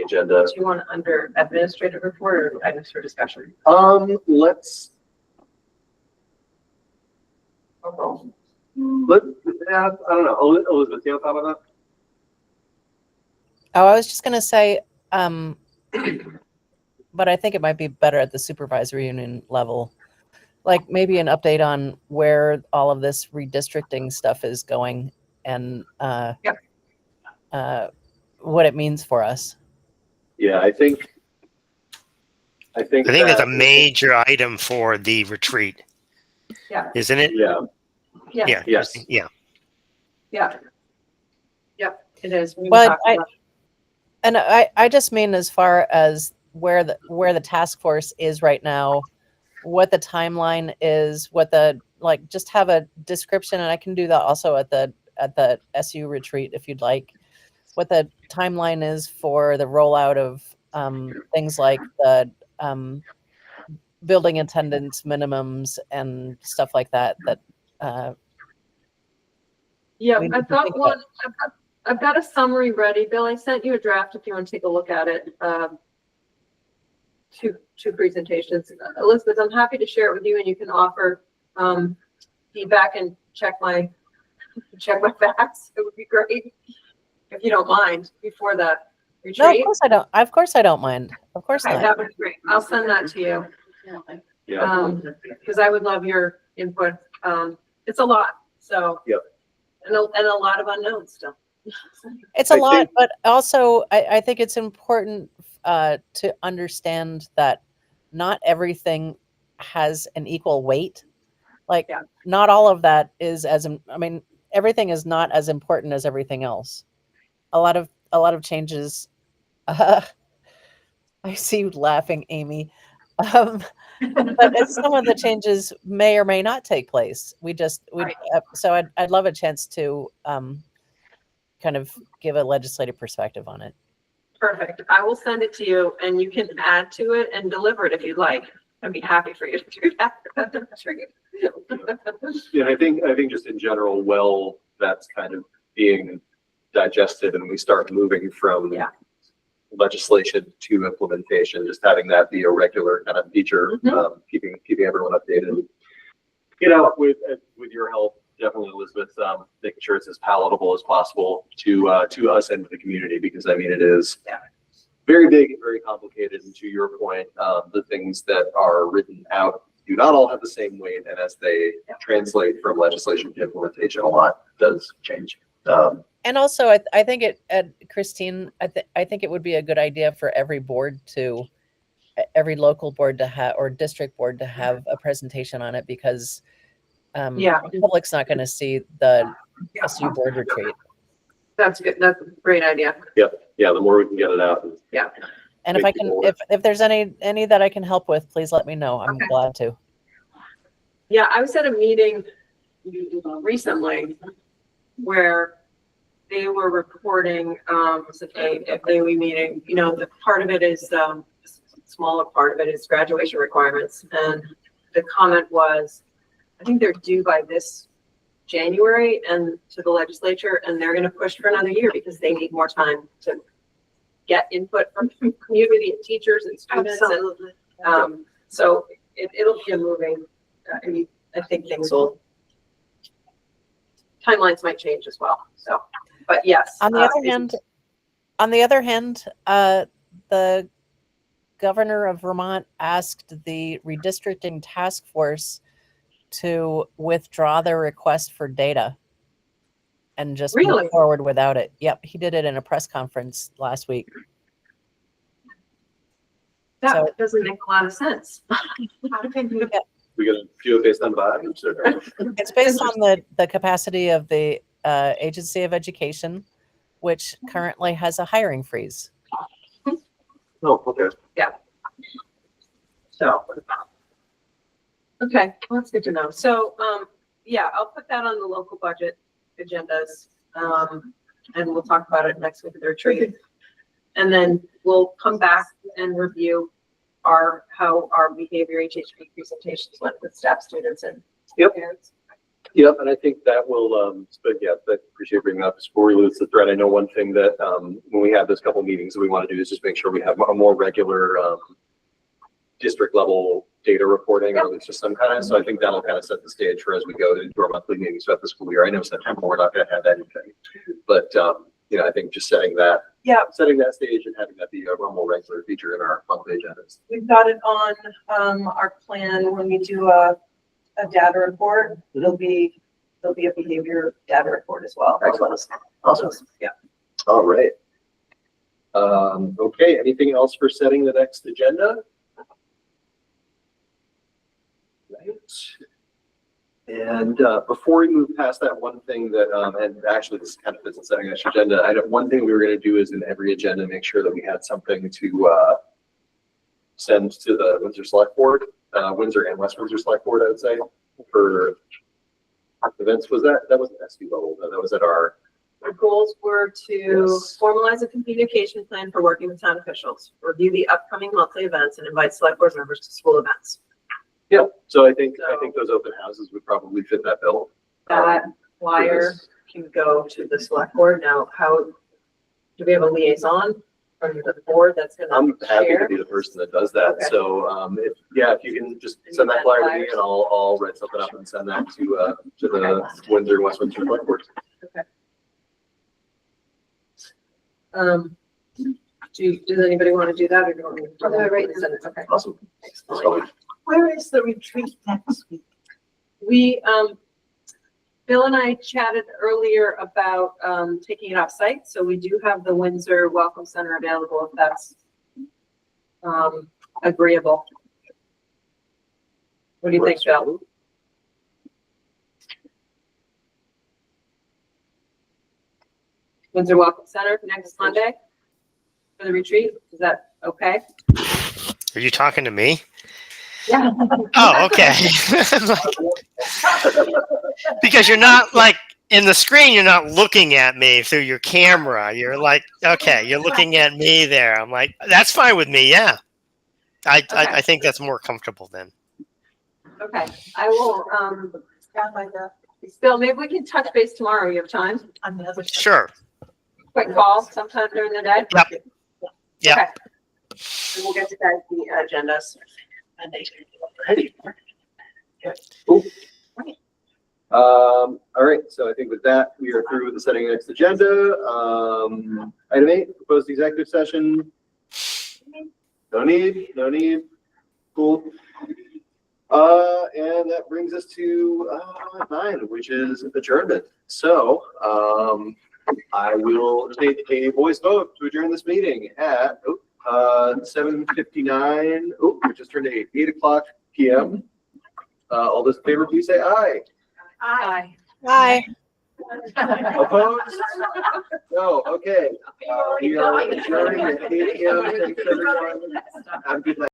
A: agenda.
D: Do you want it under administrative report or items for discussion?
A: Let's I don't know. Elizabeth, do you have a thought on that?
C: Oh, I was just going to say, but I think it might be better at the supervisory union level. Like maybe an update on where all of this redistricting stuff is going and what it means for us.
A: Yeah, I think
G: that's a major item for the retreat.
D: Yeah.
G: Isn't it?
A: Yeah.
D: Yeah.
A: Yes.
G: Yeah.
D: Yeah. Yep, it is. We
C: But
D: talked about-
C: I just mean as far as where the task force is right now, what the timeline is, just have a description, and I can do that also at the SU retreat if you'd like. What the timeline is for the rollout of things like the building attendance minimums and stuff like that.
D: Yeah,
C: we need
D: I've
C: to
D: got
C: think
D: one. I've got a summary ready. Bill, I sent you a draft if you want to take a look at it. Two presentations. Elizabeth, I'm happy to share it with you, and you can offer feedback and check my facts. It would be great if you don't mind before the retreat.
C: No, of course I don't. Of course I don't mind. Of course
D: Okay,
C: not.
D: that would be great. I'll send that to you.
A: Yeah.
D: Because I would love your input. It's a lot, so.
A: Yep.
D: And a lot of unknowns still.
C: It's a
A: I
C: lot,
A: think-
C: but also I think it's important to understand that not everything has an equal weight. Like,
D: Yeah.
C: not all of that is everything is not as important as everything else. A lot of changes. I see you laughing, Amy. Um, but some of the changes may or may not take place.
I: Right.
C: So I'd love a chance to kind of give a legislative perspective on it.
D: Perfect. I will send it to you and you can add to it and deliver it if you'd like. I'd be happy for you to do that.
A: Yeah, I think just in general, well, that's kind of being digested and we start moving from
D: Yeah.
A: legislation to implementation, just having that be a regular kind of feature, keeping everyone updated. You know, with your help, definitely Elizabeth, making sure it's as palatable as possible to us and to the community, because I mean, it is very big and very complicated. And to your point, the things that are written out do not all have the same weight, and as they translate from legislation to implementation, a lot does change.
C: And also, I think Christine, I think it would be a good idea for every local board to have, or district board to have a presentation on it, because the public's not going to see the SU board retreat.
D: That's good. That's a great idea.
A: Yeah, the more we can get it out.
D: Yeah.
C: And if there's any that I can help with, please let me know. I'm glad to.
D: Yeah, I was at a meeting recently where they were reporting, it's a daily meeting, you know, the part of it is, smaller part of it is graduation requirements. And the comment was, I think they're due by this January and to the legislature, and they're going to push for another year because they need more time to get input from the community and teachers and students.
B: Absolutely.
D: And, so it'll be a moving, I think timelines might change as well. So, but yes.
C: On the other hand, the governor of Vermont asked the redistricting task force to withdraw their request for data and just move forward without it. Yep, he did it in a press conference last week.
D: That doesn't make a lot of sense.
A: We get a few based on volumes.
C: It's based on the capacity of the Agency of Education, which currently has a hiring freeze.
A: Oh, okay.
D: Yeah. So, okay, well, that's good to know. So, yeah, I'll put that on the local budget agendas, and we'll talk about it next week at the retreat. And then we'll come back and review how our behavior HHP presentations went with staff, students, and parents.
A: Yep, and I think that will, but yeah, I appreciate bringing up before we lose the thread. I know one thing that when we have this couple meetings that we want to do is just make sure we have a more regular district level data reporting, or at least just some kind of, so I think that'll kind of set the stage for as we go into our monthly meetings throughout the school year. I know September we're not going to have anything, but you know, I think just setting that stage and having that be a more regular feature in our monthly agendas.
D: We've got it on our plan when we do a data report. There'll be a behavior data report as well.
A: Excellent. Awesome.
D: Yeah.
A: All right. Okay. Anything else for setting the next agenda? Right. And before we move past that, one thing that, and actually this kind of fits in setting this agenda, one thing we were going to do is in every agenda, make sure that we had something to send to the Windsor Select Board, Windsor and West Windsor Select Board, I would say, for events. That wasn't SU level, though. That was at our
D: goals were to formalize a communication plan for working with town officials, review the upcoming monthly events, and invite select board members to school events.
A: Yeah, so I think those open houses would probably fit that bill.
D: That flyer can go to the select board. Now, how do we have a liaison from the board that's going to
A: I'm happy
D: share?
A: to be the person that does that. Okay. So if you can just send that flyer to me, and I'll write something up and send that to the Windsor West Windsor Select Board.
D: Okay. Does anybody want to do that, or do you want me to do it? Okay.
A: Awesome.
B: Where is the retreat next week?
D: We, Bill and I chatted earlier about taking it off site. So we do have the Windsor Welcome Center available if that's agreeable. What do you think, Bill? Windsor Welcome Center next Monday for the retreat. Is that okay?
G: Are you talking to me?
D: Yeah.
G: Oh, okay. Because you're not like in the screen, you're not looking at me through your camera. You're like, okay, you're looking at me there. I'm like, that's fine with me. Yeah. I think that's more comfortable then.
D: Okay, I will, Bill, maybe we can touch base tomorrow. You have time?
B: On the other side.
G: Sure.
D: Quick call sometime during the day?
G: Yep. Yep.
D: Okay.
J: And we'll get to guys the agendas.
A: All right, so I think with that, we are through with the setting next agenda. Item 8, proposed executive session. No need. Cool. And that brings us to 9, which is adjournment. So, I will take a voice vote to adjourn this meeting at 7:59. Oh, we just turned 8 o'clock p.m. All those in favor, please say aye.
D: Aye.
C: Bye.
A: Opposed? No, okay. We are adjourning at 8 p.m. Thanks, everyone. Have a good night.